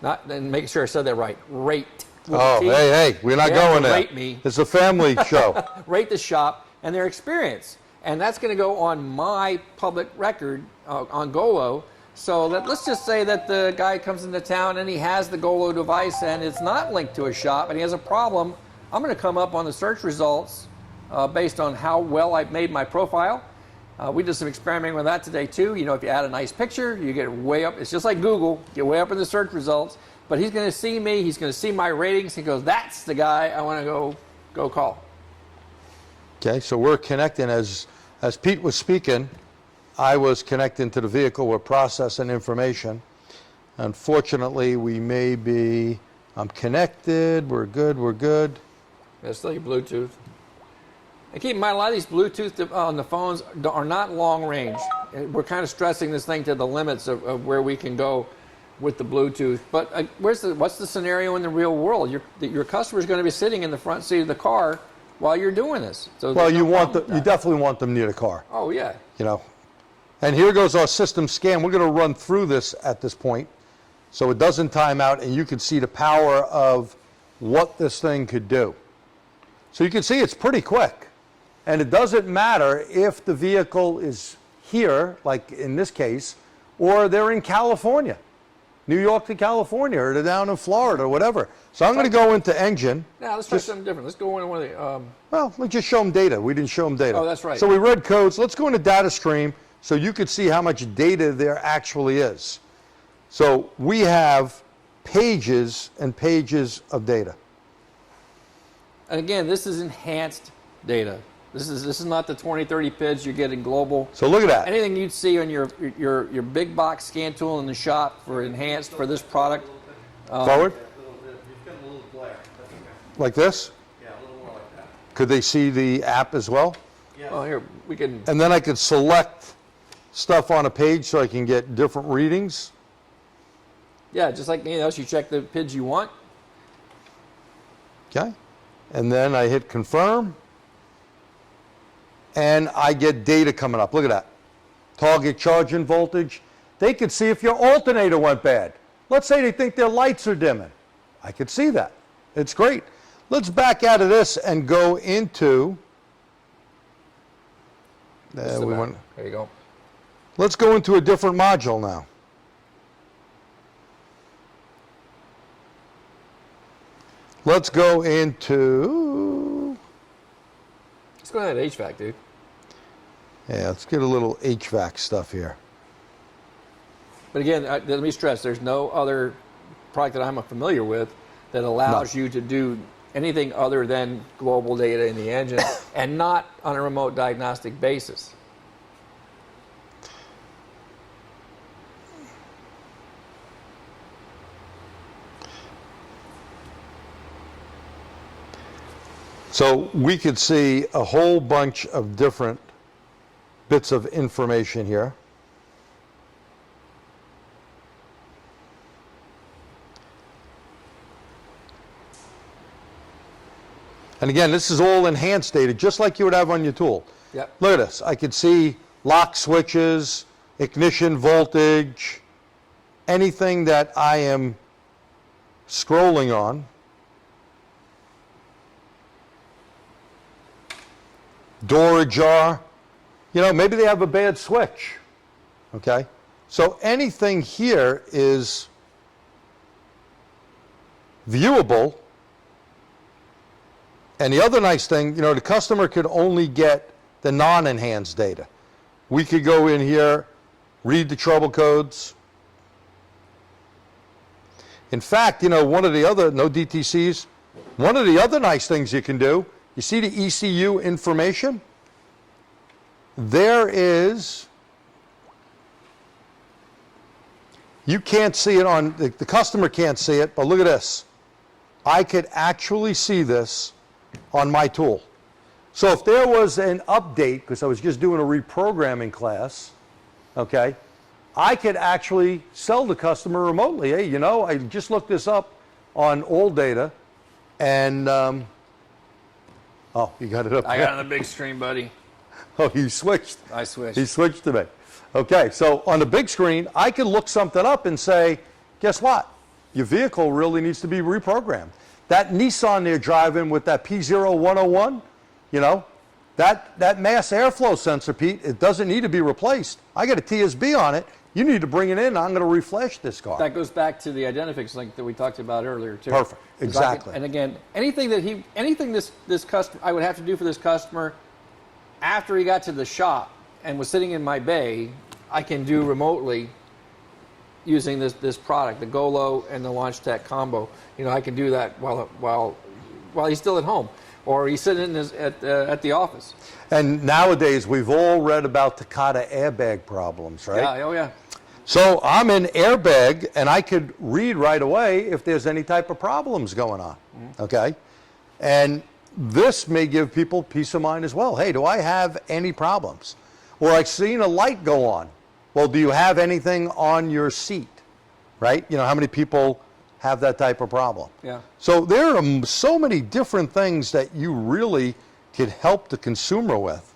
And make sure I said that right. Rate. Oh, hey, we're not going there. Rate me. It's a family show. Rate the shop and their experience. And that's going to go on my public record on GOLO. So let's just say that the guy comes into town and he has the GOLO device and it's not linked to a shop and he has a problem. I'm going to come up on the search results based on how well I've made my profile. We did some experimenting with that today too. If you add a nice picture, you get way up. It's just like Google. Get way up in the search results. But he's going to see me. He's going to see my ratings. He goes, that's the guy I want to go call. Okay, so we're connecting. As Pete was speaking, I was connecting to the vehicle. We're processing information. Unfortunately, I'm connected. We're good. That's still your Bluetooth. And keep in mind, a lot of these Bluetooth on the phones are not long range. We're kind of stressing this thing to the limits of where we can go with the Bluetooth. But what's the scenario in the real world? Your customer is going to be sitting in the front seat of the car while you're doing this. So Well, you definitely want them near the car. Oh yeah. And here goes our system scan. We're going to run through this at this point, so it doesn't time out, and you can see the power of what this thing could do. So you can see it's pretty quick. And it doesn't matter if the vehicle is here, like in this case, or they're in California, New York to California, or they're down in Florida, or whatever. So I'm going to go into Engine. Now let's try something different. Let's go in one of the. Well, let's just show them data. We didn't show them data. Oh, that's right. So we read codes. Let's go into Data Stream so you could see how much data there actually is. So we have pages and pages of data. And again, this is enhanced data. This is not the 20, 30 PIDs you get in Global. So look at that. Anything you'd see on your big box scan tool in the shop for enhanced for this product. Forward, You've got a little glare. That's okay. like this. Yeah, a little more like that. Could they see the app as well? Yeah. Well, here we can. And then I could select stuff on a page so I can get different readings. Yeah, just like anything else, you check the PIDs you want. Okay. And then I hit confirm. And I get data coming up. Look at that. Target charging voltage. They could see if your alternator went bad. Let's say they think their lights are dimming. I could see that. It's great. Let's back out of this and go into. There you go. Let's go into a different module now. Let's go into. Let's go to that HVAC, dude. Yeah, let's get a little HVAC stuff here. But again, let me stress, there's no other product that I'm familiar with that allows you to do anything other than global data in the engine and not on a remote diagnostic basis. So we could see a whole bunch of different bits of information here. And again, this is all enhanced data, just like you would have on your tool. Yep. Look at this. I could see lock switches, ignition voltage, anything that I am scrolling on. Door ajar. You know, maybe they have a bad switch. Okay? So anything here is viewable. And the other nice thing, you know, the customer could only get the non-enhanced data. We could go in here, read the trouble codes. In fact, you know, one of the other, no DTCs, one of the other nice things you can do, you see the ECU information? There is, you can't see it on, the customer can't see it, but look at this. I could actually see this on my tool. So if there was an update, because I was just doing a reprogramming class, okay, I could actually sell the customer remotely. Hey, you know, I just looked this up on all data, and, oh, you got it up I there. got on the big screen, buddy. Oh, you switched. I switched. He switched to me. Okay, so on the big screen, I can look something up and say, guess what? Your vehicle really needs to be reprogrammed. That Nissan they're driving with that P0101, you know, that mass airflow sensor, Pete, it doesn't need to be replaced. I got a TSB on it. You need to bring it in. I'm going to reflash this car. That goes back to the Identifix link that we talked about earlier, too. Perfect. Exactly. And again, anything this customer, I would have to do for this customer after he got to the shop and was sitting in my bay, I can do remotely using this product, the GOLO and the LaunchTech combo. You know, I can do that while he's still at home, or he's sitting at the office. And nowadays, we've all read about Takata airbag problems, right? Yeah, oh yeah. So I'm in airbag, and I could read right away if there's any type of problems going on, okay? And this may give people peace of mind as well. Hey, do I have any problems? Or I've seen a light go on. Well, do you have anything on your seat, right? You know, how many people have that type of problem? Yeah. So there are so many different things that you really could help the consumer with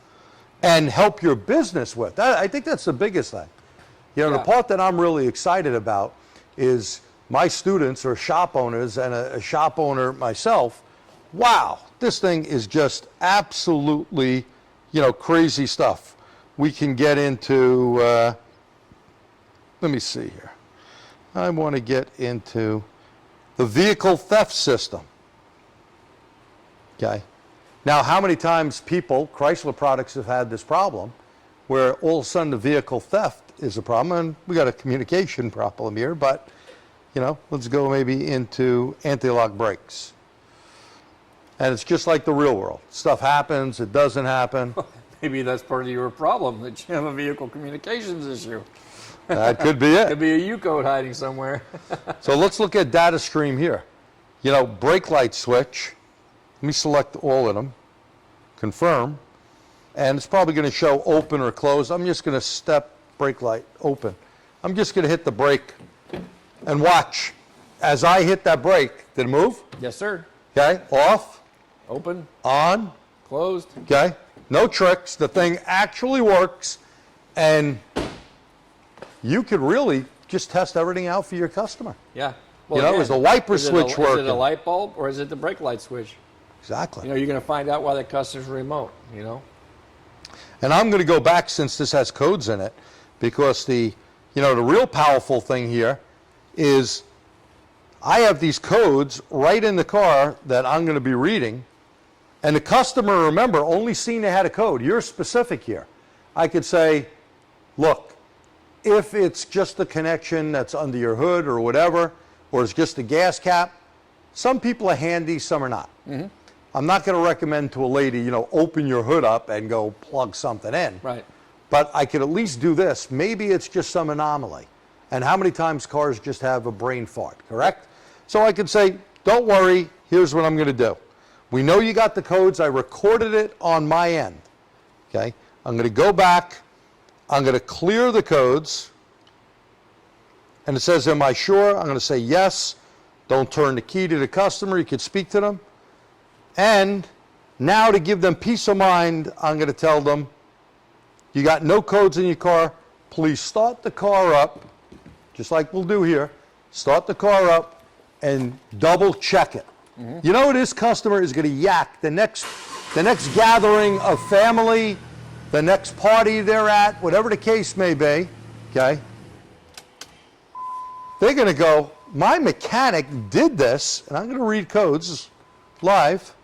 and help your business with. I think that's the biggest thing. You know, Yeah. the part that I'm really excited about is my students are shop owners, and a shop owner myself. Wow, this thing is just absolutely, you know, crazy stuff. We can get into, let me see here. I want to get into the vehicle theft system. Okay. Now, how many times people, Chrysler products, have had this problem where all of a sudden the vehicle theft is a problem, and we got a communication problem here, but, you know, let's go maybe into anti-lock brakes. And it's just like the real world. Stuff happens, it doesn't happen. Maybe that's part of your problem, that you have a vehicle communications issue. That could be it. Could be a U-code hiding somewhere. So let's look at data stream here. You know, brake light switch. Let me select all of them. Confirm. And it's probably going to show open or close. I'm just going to step brake light open. I'm just going to hit the brake and watch. As I hit that brake, did it move? Yes, sir. Okay, off, Open, on, closed. okay? No tricks. The thing actually works, and you could really just test everything out for your customer. Yeah. You know, is the wiper switch Is it working? a light bulb or is it the brake light switch? Exactly. You know, you're going to find out why the customer's remote, you know? And I'm going to go back, since this has codes in it, because the real powerful thing here is I have these codes right in the car that I'm going to be reading, and the customer, remember, only seen they had a code. You're specific here. I could say, look, if it's just the connection that's under your hood or whatever, or it's just a gas cap, some people are handy, some are not. Mm-hmm. I'm not going to recommend to a lady, open your hood up and go plug something in. Right. But I could at least do this. Maybe it's just some anomaly. And how many times cars just have a brain fart, correct? So I could say, don't worry, here's what I'm going to do. We know you got the codes. I recorded it on my end. Okay? I'm going to go back. I'm going to clear the codes. And it says, am I sure? I'm going to say yes. Don't turn the key to the customer. You could speak to them. And now, to give them peace of mind, I'm going to tell them, you got no codes in your car. Please start the car up, just like we'll do here. Start the car up and double check it. Mm-hmm. You know, this customer is going to yak the next gathering of family, the next party they're at, whatever the case may be, okay? They're going to go, my mechanic did this, and I'm going to read codes live.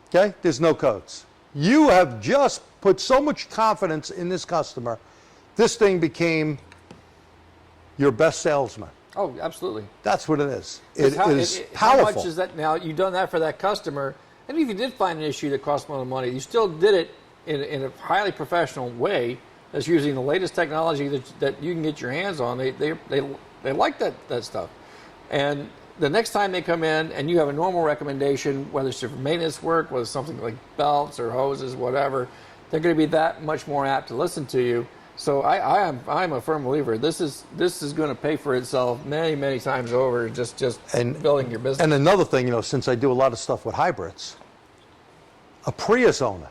Okay, there's no codes. You have just put so much confidence in this customer, this thing became your best salesman. Oh, absolutely. That's what it is. It is powerful. How much is that now? You've done that for that customer, and if you did find an issue that cost a lot of money, you still did it in a highly professional way that's using the latest technology that you can get your hands on. They like that stuff. And the next time they come in and you have a normal recommendation, whether it's for maintenance work, whether it's something like belts or hoses, whatever, they're going to be that much more apt to listen to you. So I'm a firm believer. This is going to pay for itself many, many times over. Just building your business. And another thing, since I do a lot of stuff with hybrids, a Prius owner.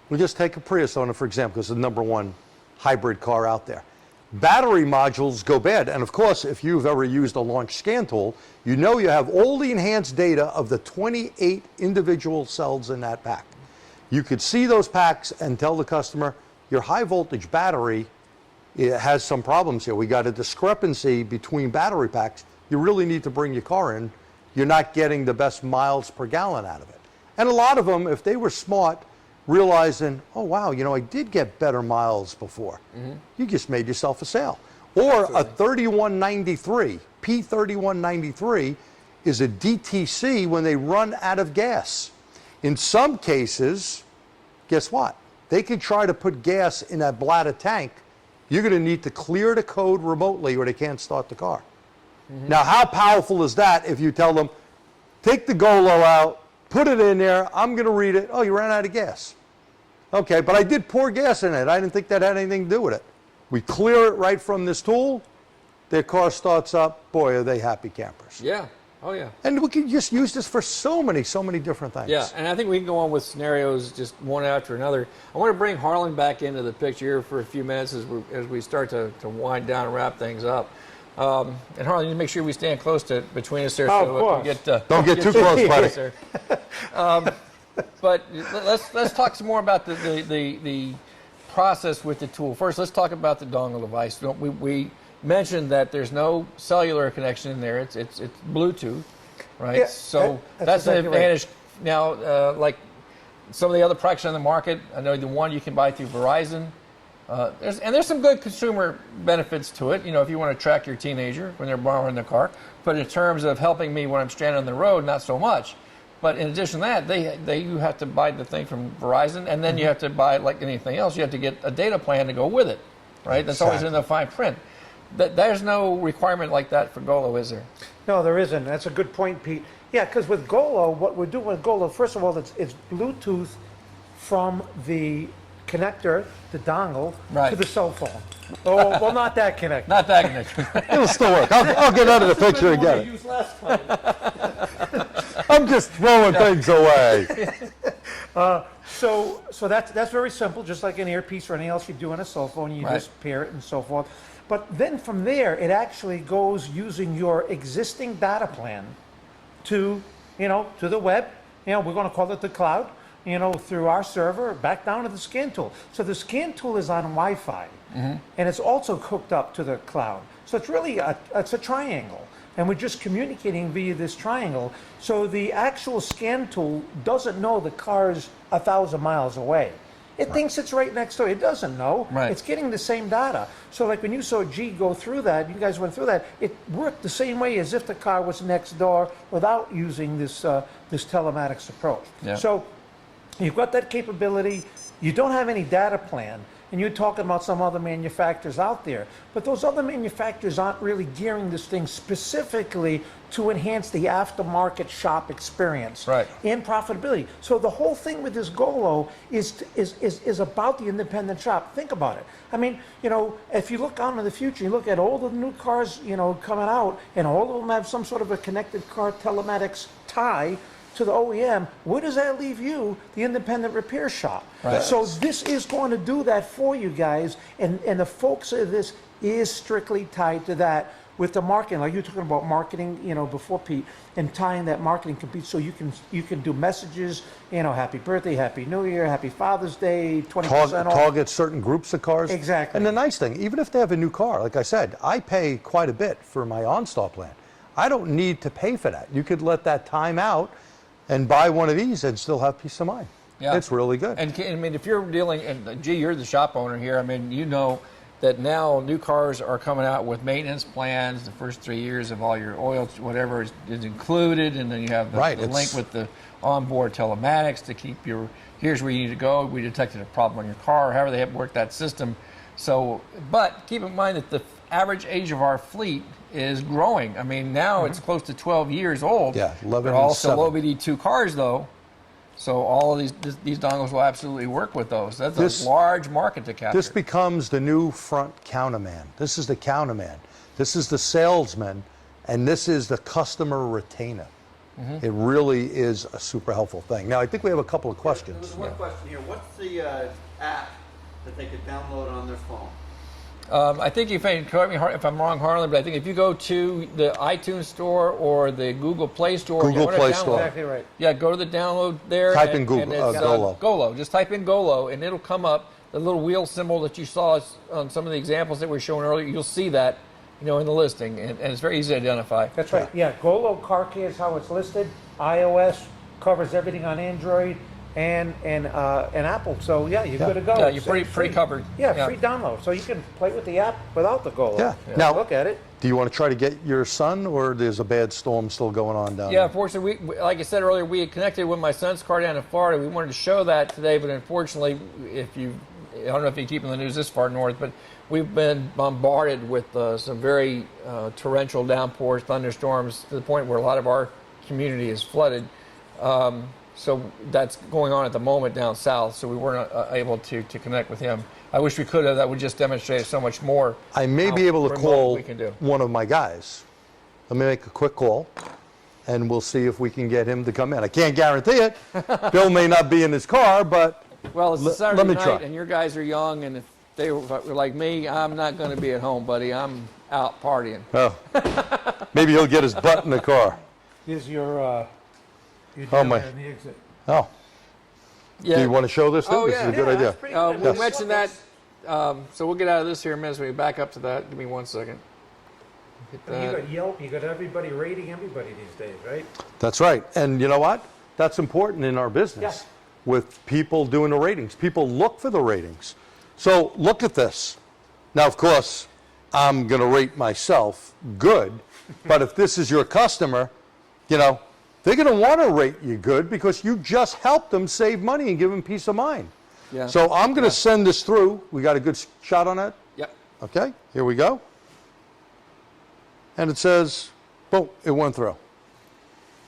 We'll just take a Prius owner, for example, because it's the #1 hybrid car out there. Battery modules go bad. And of course, if you've ever used a launch scan tool, you know you have all the enhanced data of the 28 individual cells in that pack. You could see those packs and tell the customer, your high voltage battery, it has some problems here. We got a discrepancy between battery packs. You really need to bring your car in. You're not getting the best miles per gallon out of it. And a lot of them, if they were smart, realizing, oh wow, I did get better miles before. Mm-hmm. You just made yourself a sale. Or absolutely. A 3193, P3193 is a DTC when they run out of gas. In some cases, guess what? They could try to put gas in that bladder tank. You're going to need to clear the code remotely or they can't start the car. Mm-hmm. Now, how powerful is that if you tell them, take the GOLO out, put it in there, I'm going to read it. Oh, you ran out of gas. Okay, but I did pour gas in it. I didn't think that had anything to do with it. We clear it right from this tool. Their car starts up. Boy, are they happy campers. Yeah. Oh, yeah. And we can just use this for so many different things. Yeah, and I think we can go on with scenarios just one after another. I want to bring Harlan back into the picture here for a few minutes as we start to wind down and wrap things up. And Harlan, you need to make sure we stand close between us there. Oh, so don't get too close, buddy. But let's talk some more about the process with the tool. First, let's talk about the dongle device. We mentioned that there's no cellular connection in there. It's Bluetooth, right? Yeah, so that's an exactly advantage. Right. Now, like some of the other products on the market, I know the one you can buy through Verizon. There's some good consumer benefits to it. If you want to track your teenager when they're borrowing the car. But in terms of helping me when I'm stranded on the road, not so much. But in addition to that, you have to buy the thing from Verizon, and then you have to buy, like anything else, you have to get a data plan to go with it, right? That's always in the fine print. There's no requirement like that for GOLO, is there? No, there isn't. That's a good point, Pete. Yeah, because with GOLO, what we're doing with GOLO, first of all, it's Bluetooth from the connector, the dongle, Right. to the cell phone. Oh, well, not that connector. Not that connection. It'll still work. I'll get out of the picture and get it. Used last time. I'm just throwing things away. So that's very simple, just like an earpiece or anything else you do on a cell phone. You Right. just pair it and so forth. But then from there, it actually goes using your existing data plan to the web. We're going to call it the cloud. Through our server, back down to the scan tool. So the scan tool is on Wi-Fi, and it's also hooked up to the cloud. So it's really it's a triangle, and we're just communicating via this triangle. So the actual scan tool doesn't know the car's 1,000 miles away. It thinks it's right next door. It doesn't know. Right. It's getting the same data. So like when you saw G go through that, you guys went through that, it worked the same way as if the car was next door without using this telematics approach. Yeah. So you've got that capability. You don't have any data plan, and you're talking about some other manufacturers out there. But those other manufacturers aren't really gearing this thing specifically to enhance the aftermarket shop experience Right. and profitability. So the whole thing with this GOLO is about the independent shop. Think about it. I mean, if you look out into the future, you look at all the new cars, coming out, and all of them have some sort of a connected car telematics tie to the OEM, where does that leave you, the independent repair shop? Right. So this is going to do that for you guys, and the focus of this is strictly tied to that with the marketing. Like you were talking about marketing, before, Pete, and tying that marketing complete so you can do messages, happy birthday, happy New Year, happy Father's Day, 20% off. Target certain groups of cars. Exactly. And the nice thing, even if they have a new car, like I said, I pay quite a bit for my OnStar plan. I don't need to pay for that. You could let that time out and buy one of these and still have peace of mind. Yeah. It's really good. And I mean, if you're dealing, and G, you're the shop owner here. I mean, that now new cars are coming out with maintenance plans. The first 3 years of all your oil, whatever is included, and then you have the link with the onboard telematics to keep here's where you need to go. We detected a problem on your car, however they have worked that system. So, but keep in mind that the average age of our fleet is growing. I mean, now it's close to 12 years old. Yeah, 11 They're and also 7. low BD2 cars, though. So all of these dongles will absolutely work with those. That's a large market to capture. This becomes the new front counterman. This is the counterman. This is the salesman, and this is the customer retainer. It really is a super helpful thing. Now, I think we have a couple of There questions. was one question here. What's the app that they could download on their phone? I think correct me if I'm wrong, Harlan, but I think if you go to the iTunes store or the Google Play Store, Google you want to Play download. Store. Exactly right. Yeah, go to the download there. Type in and Google, it's, GOLO. GOLO. Just type in GOLO, and it'll come up. The little wheel symbol that you saw on some of the examples that we were showing earlier, you'll see that, in the listing, and it's very easy to identify. That's right. Yeah, GOLO Car Care is how it's listed. iOS covers everything on Android and Apple. So yeah, you're good to go. Yeah, you're It's pretty free. covered. Yeah, free download. So you can play with the app without the GOLO. Yeah. Just Now- look at it. Do you want to try to get your son, or there's a bad storm still going on down Yeah, there? unfortunately, like I said earlier, we had connected with my son's car down in Florida. We wanted to show that today, but unfortunately, I don't know if you keep in the news this far north, but we've been bombarded with some very torrential downpours, thunderstorms, to the point where a lot of our community is flooded. So that's going on at the moment down south, so we weren't able to connect with him. I wish we could have. That would just demonstrate so much more. I may how be able to remote call we can do. one of my guys. Let me make a quick call, and we'll see if we can get him to come in. I can't guarantee it. Bill may not be in his car, but Well, it's a Let Saturday me night, try. and your guys are young, and if they were like me, I'm not going to be at home, buddy. I'm out partying. maybe he'll get his butt in the car. Here's your Oh, my. and the exit. Oh, Yeah. do you want to show this? Oh, This yeah. is a good idea. We'll mention that. So we'll get out of this here in a minute. So we back up to that. Give me 1 second. Hit You that. got Yelp, you got everybody rating everybody these days, right? That's right. And you know what? That's important in our business with people doing the ratings. People look for the ratings. So look at this. Now, of course, I'm going to rate myself good, but if this is your customer, they're going to want to rate you good because you just helped them save money and give them peace of mind. Yeah. So I'm going to send this through. We got a good shot on that? Yep. Okay, here we go. And it says, boom, it went through.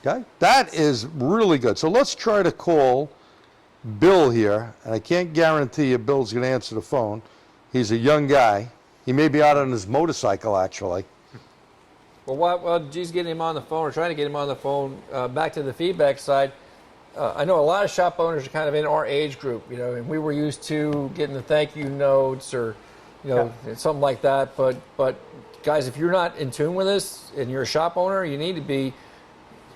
Okay, that is really good. So let's try to call Bill here, and I can't guarantee you Bill's going to answer the phone. He's a young guy. He may be out on his motorcycle, actually. Well, while G's getting him on the phone, or trying to get him on the phone, back to the feedback side, I know a lot of shop owners are kind of in our age group, you know, and we were used to getting the thank you notes or, you know, something like that. But guys, if you're not in tune with this and you're a shop owner, you need to be.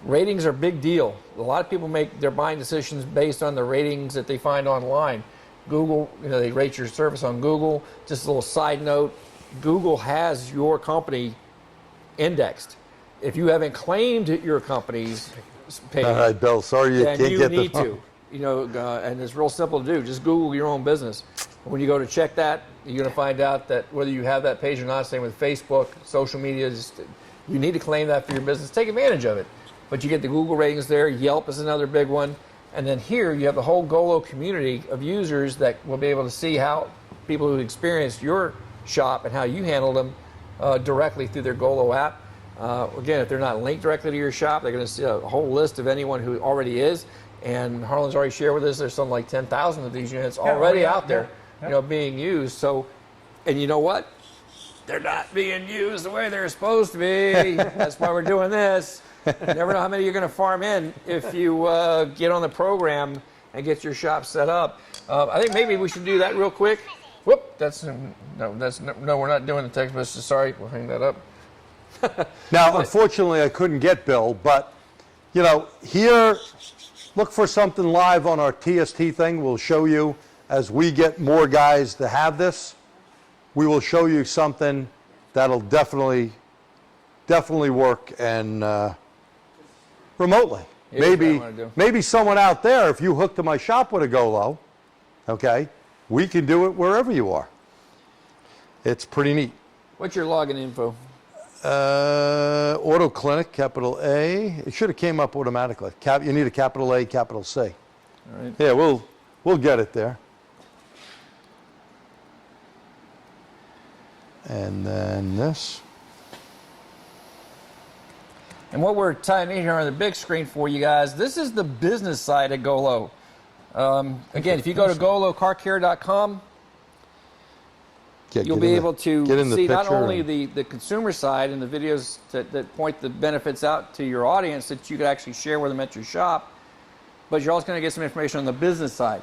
Ratings are a big deal. A lot of people make their buying decisions based on the ratings that they find online. Google, you know, they rate your service on Google. Just a little side note, Google has your company indexed. If you haven't claimed your company's page, All right, Bill, sorry you then can't you get the need phone. to. You know, and it's real simple to do. Just Google your own business. When you go to check that, you're going to find out that whether you have that page or not, same with Facebook, social media, you need to claim that for your business. Take advantage of it. But you get the Google ratings there. Yelp is another big one. And then here you have the whole GOLO community of users that will be able to see how people who experienced your shop and how you handled them directly through their GOLO app. Again, if they're not linked directly to your shop, they're going to see a whole list of anyone who already is. And Harlan's already shared with us there's something like 10,000 of these units already out there, you know, being used. So, and you know what? They're not being used the way they're supposed to be. That's why we're doing this. You never know how many you're going to farm in if you get on the program and get your shop set up. I think maybe we should do that real quick. Whoop! No, we're not doing the text message. Sorry, we'll hang that up. Now, unfortunately, I couldn't get Bill, but, you know, here, look for something live on our TST thing. We'll show you as we get more guys to have this. We will show you something that'll definitely work and remotely. Here's what I wanna do. Maybe someone out there, if you hook to my shop with a GOLO, okay, we can do it wherever you are. It's pretty neat. What's your login info? Auto Clinic, capital A. It should have came up automatically. You need a capital A, capital C. All right. Yeah, we'll get it there. And then this. And what we're tying in here on the big screen for you guys, this is the business side of GOLO. Again, if you go to GOLOcarcare.com, you'll be able to see not only the consumer side and the videos that point the benefits out to your audience that you could actually share with them at your shop, but you're also going to get some information on the business side.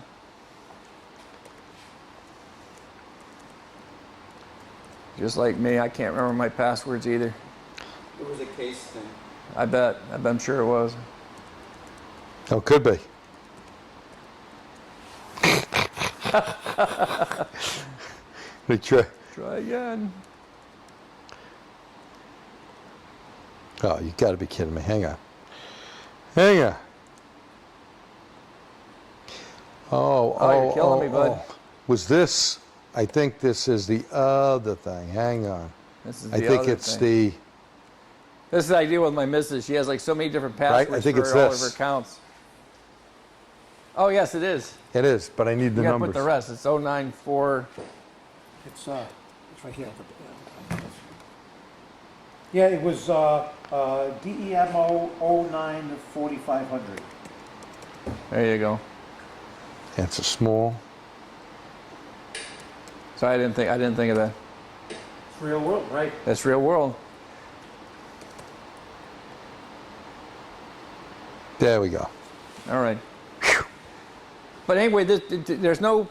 Just like me, I can't remember my passwords either. It was a case thing. I bet. I'm sure it was. Oh, could be. Try again. Oh, you got to be kidding me. Hang on. Hang on. Oh, you're killing me, bud. Was this? I think this is the other thing. Hang on. This is the I think other it's thing. This is the idea with my missus. She has like so many different Right, passwords I think for it's all this. of her accounts. Oh, yes, it is. It is, but I need the You got to numbers. put the rest. It's 094. It's right here. Yeah, it was DEMO 09 4500. There you go. It's a small. So I didn't think of that. It's real world, right? That's real world. There we go. All right. But anyway, there's no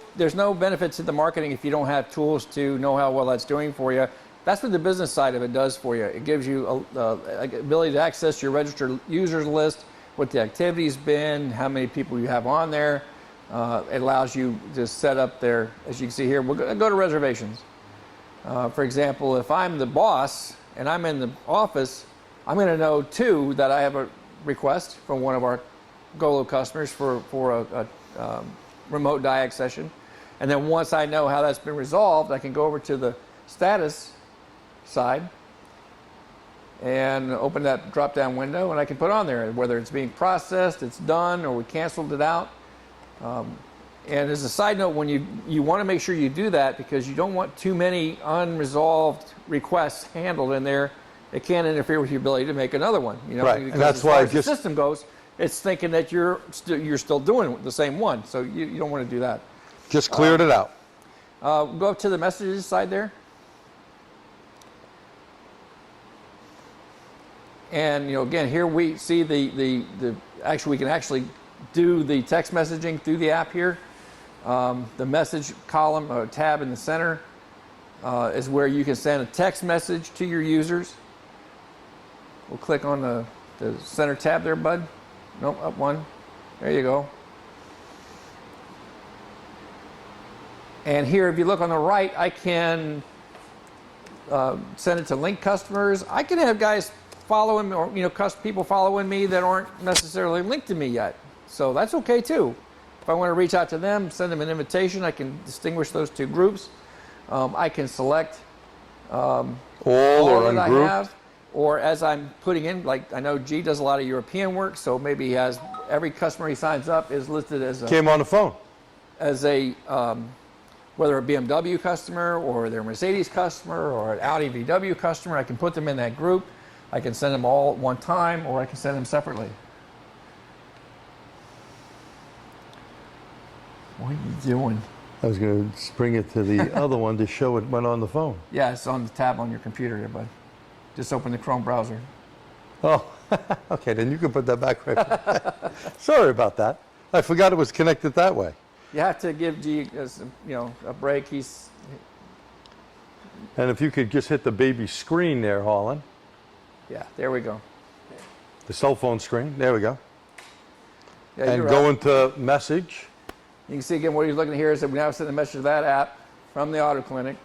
benefit to the marketing if you don't have tools to know how well that's doing for you. That's what the business side of it does for you. It gives you a ability to access your registered users list, what the activity's been, how many people you have on there. It allows you to set up there, as you can see here, we'll go to reservations. For example, if I'm the boss and I'm in the office, I'm going to know too that I have a request from one of our GOLO customers for a remote diag session. And then once I know how that's been resolved, I can go over to the status side and open that drop-down window, and I can put on there whether it's being processed, it's done, or we canceled it out. And as a side note, when you want to make sure you do that because you don't want too many unresolved requests handled in there. It can interfere with your ability to make another one. You know, Right, because and that's as why far I as just- the system goes, it's thinking that you're still doing the same one, so you don't want to do that. Just cleared it out. Go up to the messages side there. And you know, again, here we see the actually we can actually do the text messaging through the app here. The message column or tab in the center is where you can send a text message to your users. We'll click on the center tab there, bud. Nope, up one. There you go. And here, if you look on the right, I can send it to linked customers. I can have guys following me, or people following me that aren't necessarily linked to me yet. So that's okay too. If I want to reach out to them, send them an invitation, I can distinguish those two groups. I can select All or that I ungrouped. have, or as I'm putting in, like I know G does a lot of European work, so maybe he has every customer he signs up is listed as Came on the phone. Whether a BMW customer or their Mercedes customer or an Audi VW customer, I can put them in that group. I can send them all at one time, or I can send them separately. What are you doing? I was going to bring it to the other one to show it went on the phone. Yeah, it's on the tab on your computer here, bud. Just open the Chrome browser. Oh, okay, then you can put that back right. Sorry about that. I forgot it was connected that way. You have to give G a break. And if you could just hit the baby screen there, Harlan. Yeah, there we go. The cell phone screen. There we go. Yeah, And you're go right. into message. You can see again what he's looking at here is that we now send a message to that app from the auto clinic.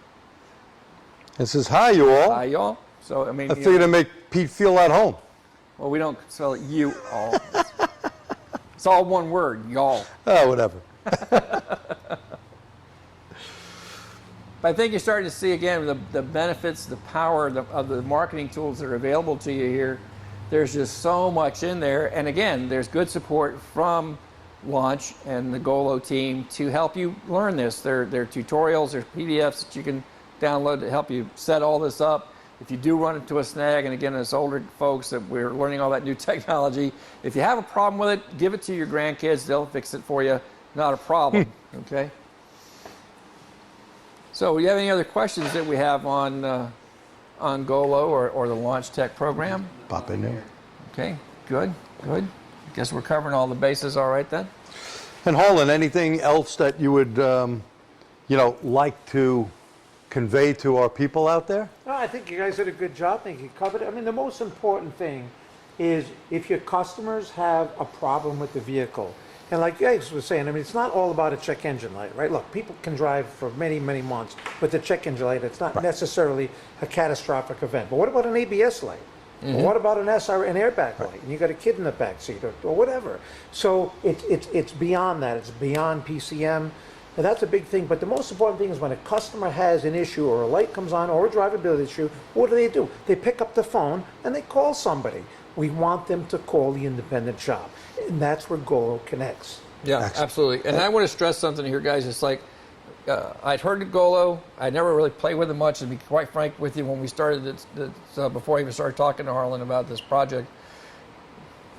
It says, hi, you all. Hi, y'all. So, I mean, I figured to make Pete feel at home. well, we don't spell it you all. It's all one word, y'all. Oh, whatever. But I think you're starting to see again the benefits, the power of the marketing tools that are available to you here. There's just so much in there. And again, there's good support from Launch and the GOLO team to help you learn this. There are tutorials, there's PDFs that you can download to help you set all this up. If you do run into a snag, and again, as older folks that we're learning all that new technology, if you have a problem with it, give it to your grandkids. They'll fix it for you. Not a problem, okay? So, do you have any other questions that we have on GOLO or the Launch Tech program? Pop in there. Okay, good. Guess we're covering all the bases all right then? And Harlan, anything else that you would, like to convey to our people out there? No, I think you guys did a good job. I think you covered it. I mean, the most important thing is if your customers have a problem with the vehicle, and like you guys were saying, I mean, it's not all about a check engine light, right? Look, people can drive for many, many months with a check engine light. It's not necessarily a catastrophic event. But what about an ABS light? Or what about an airbag light? And you got a kid in the back seat or whatever. So it's beyond that. It's beyond PCM. And that's a big thing. But the most important thing is when a customer has an issue or a light comes on or a drivability issue, what do? They pick up the phone and they call somebody. We want them to call the independent shop. And that's where GOLO connects. Yeah, absolutely. And I want to stress something here, guys. It's like, I'd heard of GOLO. I never really played with it much, to be quite frank with you, when we started it, before I even started talking to Harlan about this project.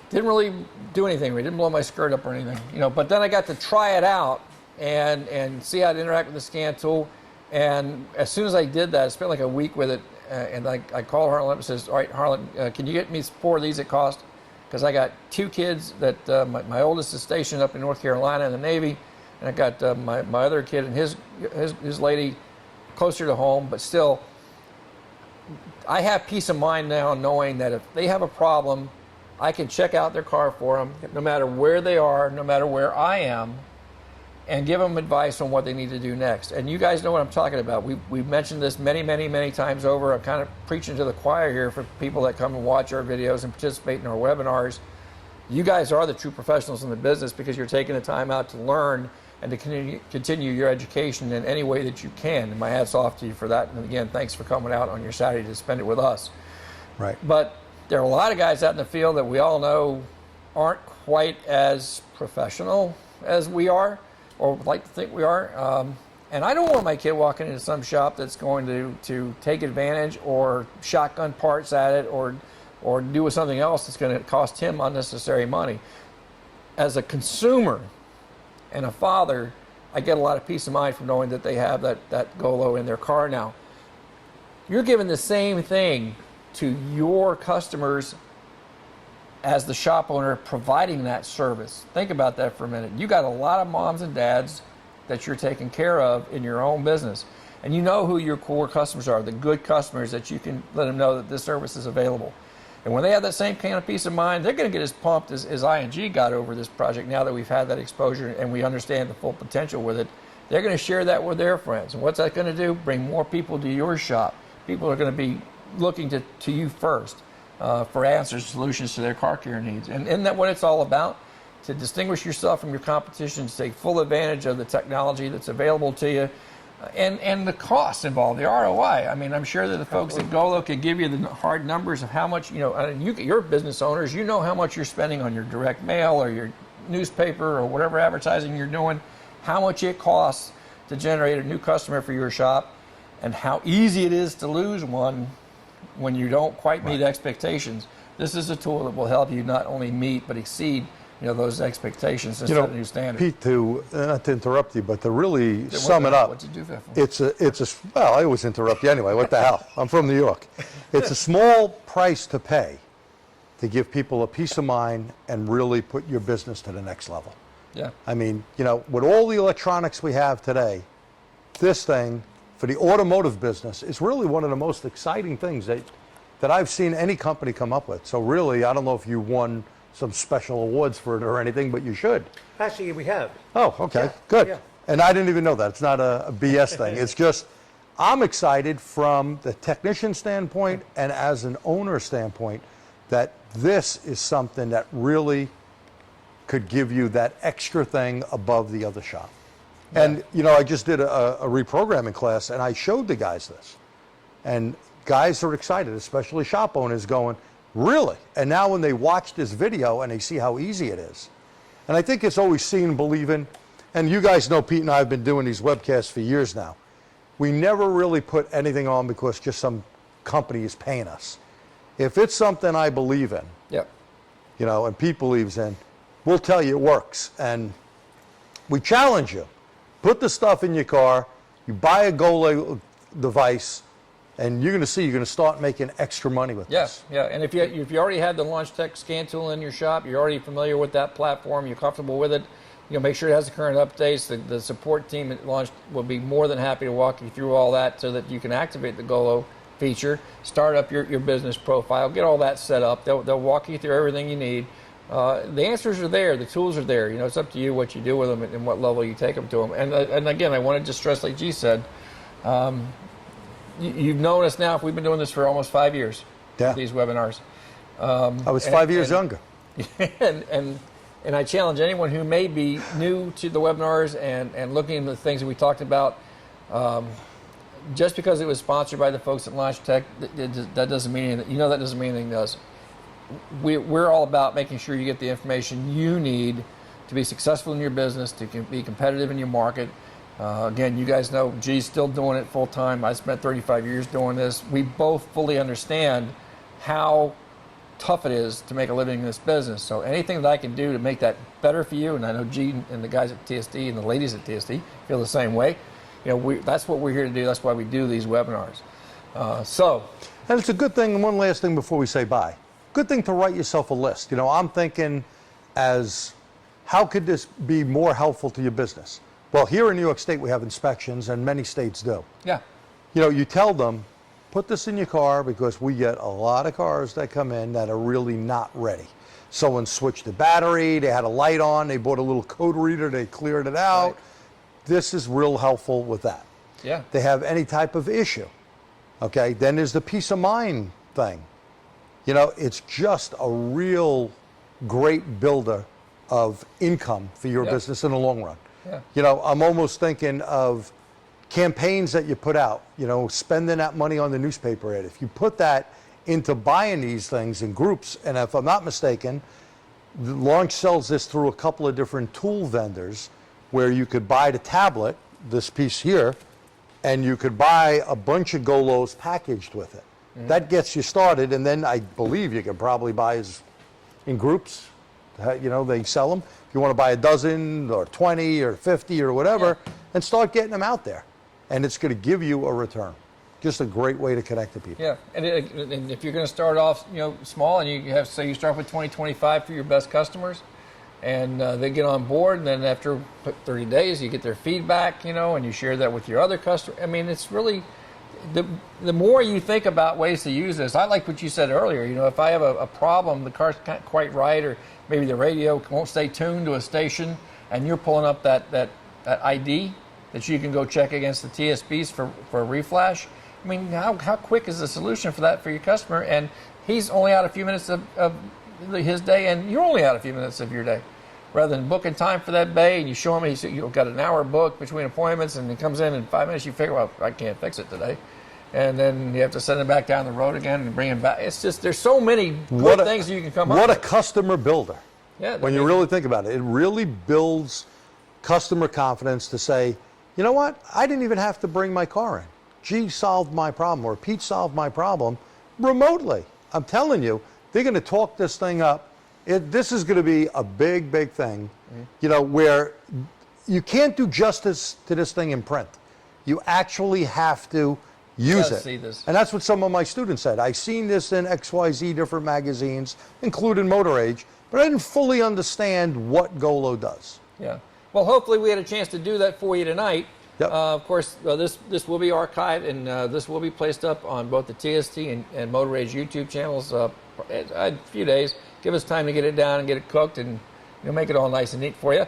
Didn't really do anything. We didn't blow my skirt up or anything, but then I got to try it out and see how to interact with the scan tool. And as soon as I did that, I spent like a week with it. And I called Harlan up and says, all right, Harlan, can you get me 4 of these at cost? Because I got 2 kids that my oldest is stationed up in North Carolina in the Navy, and I got my other kid and his lady closer to home. But still, I have peace of mind now knowing that if they have a problem, I can check out their car for them, no matter where they are, no matter where I am, and give them advice on what they need to do next. And you guys know what I'm talking about. We've mentioned this many, many, many times over. I'm kind of preaching to the choir here for people that come and watch our videos and participate in our webinars. You guys are the true professionals in the business because you're taking the time out to learn and to continue your education in any way that you can. And my hat's off to you for that. And again, thanks for coming out on your Saturday to spend it with us. Right. But there are a lot of guys out in the field that we all know aren't quite as professional as we are, or would like to think we are. And I don't want my kid walking into some shop that's going to take advantage or shotgun parts at it or do something else that's going to cost him unnecessary money. As a consumer and a father, I get a lot of peace of mind from knowing that they have that GOLO in their car now. You're giving the same thing to your customers as the shop owner providing that service. Think about that for a minute. You got a lot of moms and dads that you're taking care of in your own business. And you know who your core customers are, the good customers that you can let them know that this service is available. And when they have that same kind of peace of mind, they're going to get as pumped as ING got over this project now that we've had that exposure and we understand the full potential with it. They're going to share that with their friends. And what's that going to do? Bring more people to your shop. People are going to be looking to you first for answers, solutions to their car care needs. And isn't that what it's all about? To distinguish yourself from your competition, to take full advantage of the technology that's available to you, and the costs involved, the ROI. I mean, I'm sure that the folks at GOLO can give you the hard numbers of how much, you're business owners, you know how much you're spending on your direct mail or your newspaper or whatever advertising you're doing, how much it costs to generate a new customer for your shop, and how easy it is to lose one when you don't quite meet expectations. This is a tool that will help you not only meet but exceed those expectations and set a new standard. Pete, not to interrupt you, but to really sum it up, what'd you do that for? well, I always interrupt you anyway. What the hell? I'm from New York. It's a small price to pay to give people a peace of mind and really put your business to the next level. Yeah. I mean, with all the electronics we have today, this thing for the automotive business is really one of the most exciting things that I've seen any company come up with. So really, I don't know if you won some special awards for it or anything, but you should. Actually, we have. Oh, okay, Yeah, good. yeah. And I didn't even know that. It's not a BS thing. It's just, I'm excited from the technician standpoint and as an owner standpoint that this is something that really could give you that extra thing above the other shop. Yeah. And, I just did a reprogramming class and I showed the guys this. And guys are excited, especially shop owners going, really? And now when they watch this video and they see how easy it is. And I think it's always seeing, believing. And you guys know Pete and I have been doing these webcasts for years now. We never really put anything on because just some company is paying us. If it's something I believe in, Yep. And Pete believes in, we'll tell you it works. And we challenge you. Put the stuff in your car, you buy a GOLO device, and you're going to start making extra money with this. Yeah. And if you already had the LaunchTech scan tool in your shop, you're already familiar with that platform, you're comfortable with it, make sure it has the current updates. The support team at Launch will be more than happy to walk you through all that so that you can activate the GOLO feature, start up your business profile, get all that set up. They'll walk you through everything you need. The answers are there, the tools are there. It's up to you what you do with them and what level you take them to them. And again, I wanted to stress, like G said, you've known us now. We've been doing this for almost 5 years. Yeah. These webinars. I was 5 years younger. And I challenge anyone who may be new to the webinars and looking at the things that we talked about. Just because it was sponsored by the folks at LaunchTech, that doesn't mean anything. That doesn't mean anything to us. We're all about making sure you get the information you need to be successful in your business, to be competitive in your market. Again, you guys know G's still doing it full time. I spent 35 years doing this. We both fully understand how tough it is to make a living in this business. So anything that I can do to make that better for you, and I know G and the guys at TSD and the ladies at TSD feel the same way. That's what we're here to do. That's why we do these webinars. And it's a good thing, and one last thing before we say bye. Good thing to write yourself a list. I'm thinking how could this be more helpful to your business? Well, here in New York State, we have inspections, and many states do. Yeah. You tell them, put this in your car because we get a lot of cars that come in that are really not ready. Someone switched the battery, they had a light on, they bought a little code reader, they cleared it out. Right. This is real helpful with that. Yeah. They have any type of issue. Okay, then there's the peace of mind thing. It's just a real great builder of income for your business in the long run. Yeah. I'm almost thinking of campaigns that you put out, spending that money on the newspaper ad. If you put that into buying these things in groups. And if I'm not mistaken, Launch sells this through a couple of different tool vendors where you could buy the tablet, this piece here, and you could buy a bunch of GOLOs packaged with it. That gets you started, and then I believe you can probably buy in groups. You know, they sell them. If you want to buy a dozen or 20 or 50 or whatever, and start getting them out there. And it's going to give you a return. Just a great way to connect to people. Yeah, and if you're going to start off, small, and you have, say, you start with 20, 25 for your best customers, and they get on board, and then after 30 days, you get their feedback, and you share that with your other customers. I mean, it's really the more you think about ways to use this. I like what you said earlier. If I have a problem, the car's not quite right, or maybe the radio won't stay tuned to a station, and you're pulling up that ID that you can go check against the TSPs for a reflash. I mean, how quick is the solution for that for your customer? And he's only out a few minutes of his day, and you're only out a few minutes of your day. Rather than booking time for that bay, and you show him, you've got an hour booked between appointments, and he comes in 5 minutes, you figure, well, I can't fix it today. And then you have to send him back down the road again and bring him back. It's just, there's so many good things you can come up with. What a customer builder. Yeah, when you really think about it, it really builds customer confidence to say, you know what, I didn't even have to bring my car in. G solved my problem, or Pete solved my problem remotely. I'm telling you, they're going to talk this thing up. This is going to be a big, big thing, where you can't do justice to this thing in print. You actually have to use it. See this. And that's what some of my students said. I've seen this in XYZ different magazines, including Motor Age, but I didn't fully understand what GOLO does. Yeah. Well, hopefully we had a chance to do that for you tonight. Yep. Of course, this will be archived, and this will be placed up on both the TST and Motor Age YouTube channels in a few days. Give us time to get it down and get it cooked, and make it all nice and neat for you,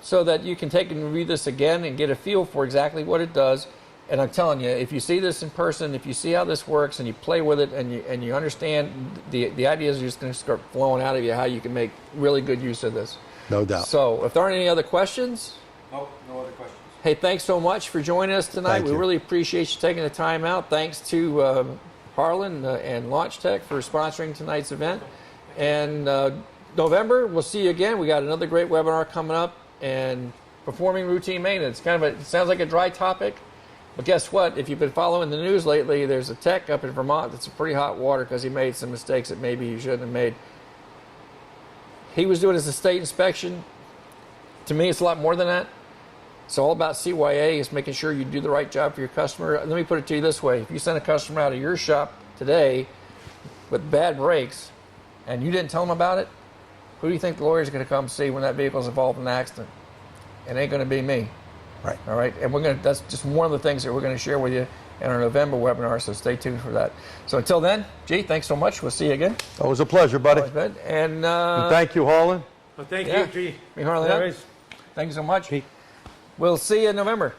so that you can take and review this again and get a feel for exactly what it does. And I'm telling you, if you see this in person, if you see how this works, and you play with it, and you understand the ideas are just going to start flowing out of you, how you can make really good use of this. No doubt. So, if there aren't any other questions. No other questions. Hey, thanks so much for joining us tonight. Thank we you. really appreciate you taking the time out. Thanks to Harlan and Launch Tech for sponsoring tonight's event. And November, we'll see you again. We got another great webinar coming up, and performing routine maintenance. It sounds like a dry topic, but guess what? If you've been following the news lately, there's a tech up in Vermont that's in pretty hot water because he made some mistakes that maybe he shouldn't have made. He was doing his estate inspection. To me, it's a lot more than that. It's all about CYA, is making sure you do the right job for your customer. Let me put it to you this way. If you send a customer out of your shop today with bad brakes and you didn't tell them about it, who do you think the lawyer's going to come see when that vehicle's involved in an accident? It ain't going to be me. Right. All right. And that's just one of the things that we're going to share with you in our November webinar, so stay tuned for that. So until then, G, thanks so much. We'll see you again. Always a pleasure, buddy. Always good. And thank you, Harlan. Well, thank Yeah. you, G. Me, Harlan. Always. Thank you so much. Pete. We'll see you in November.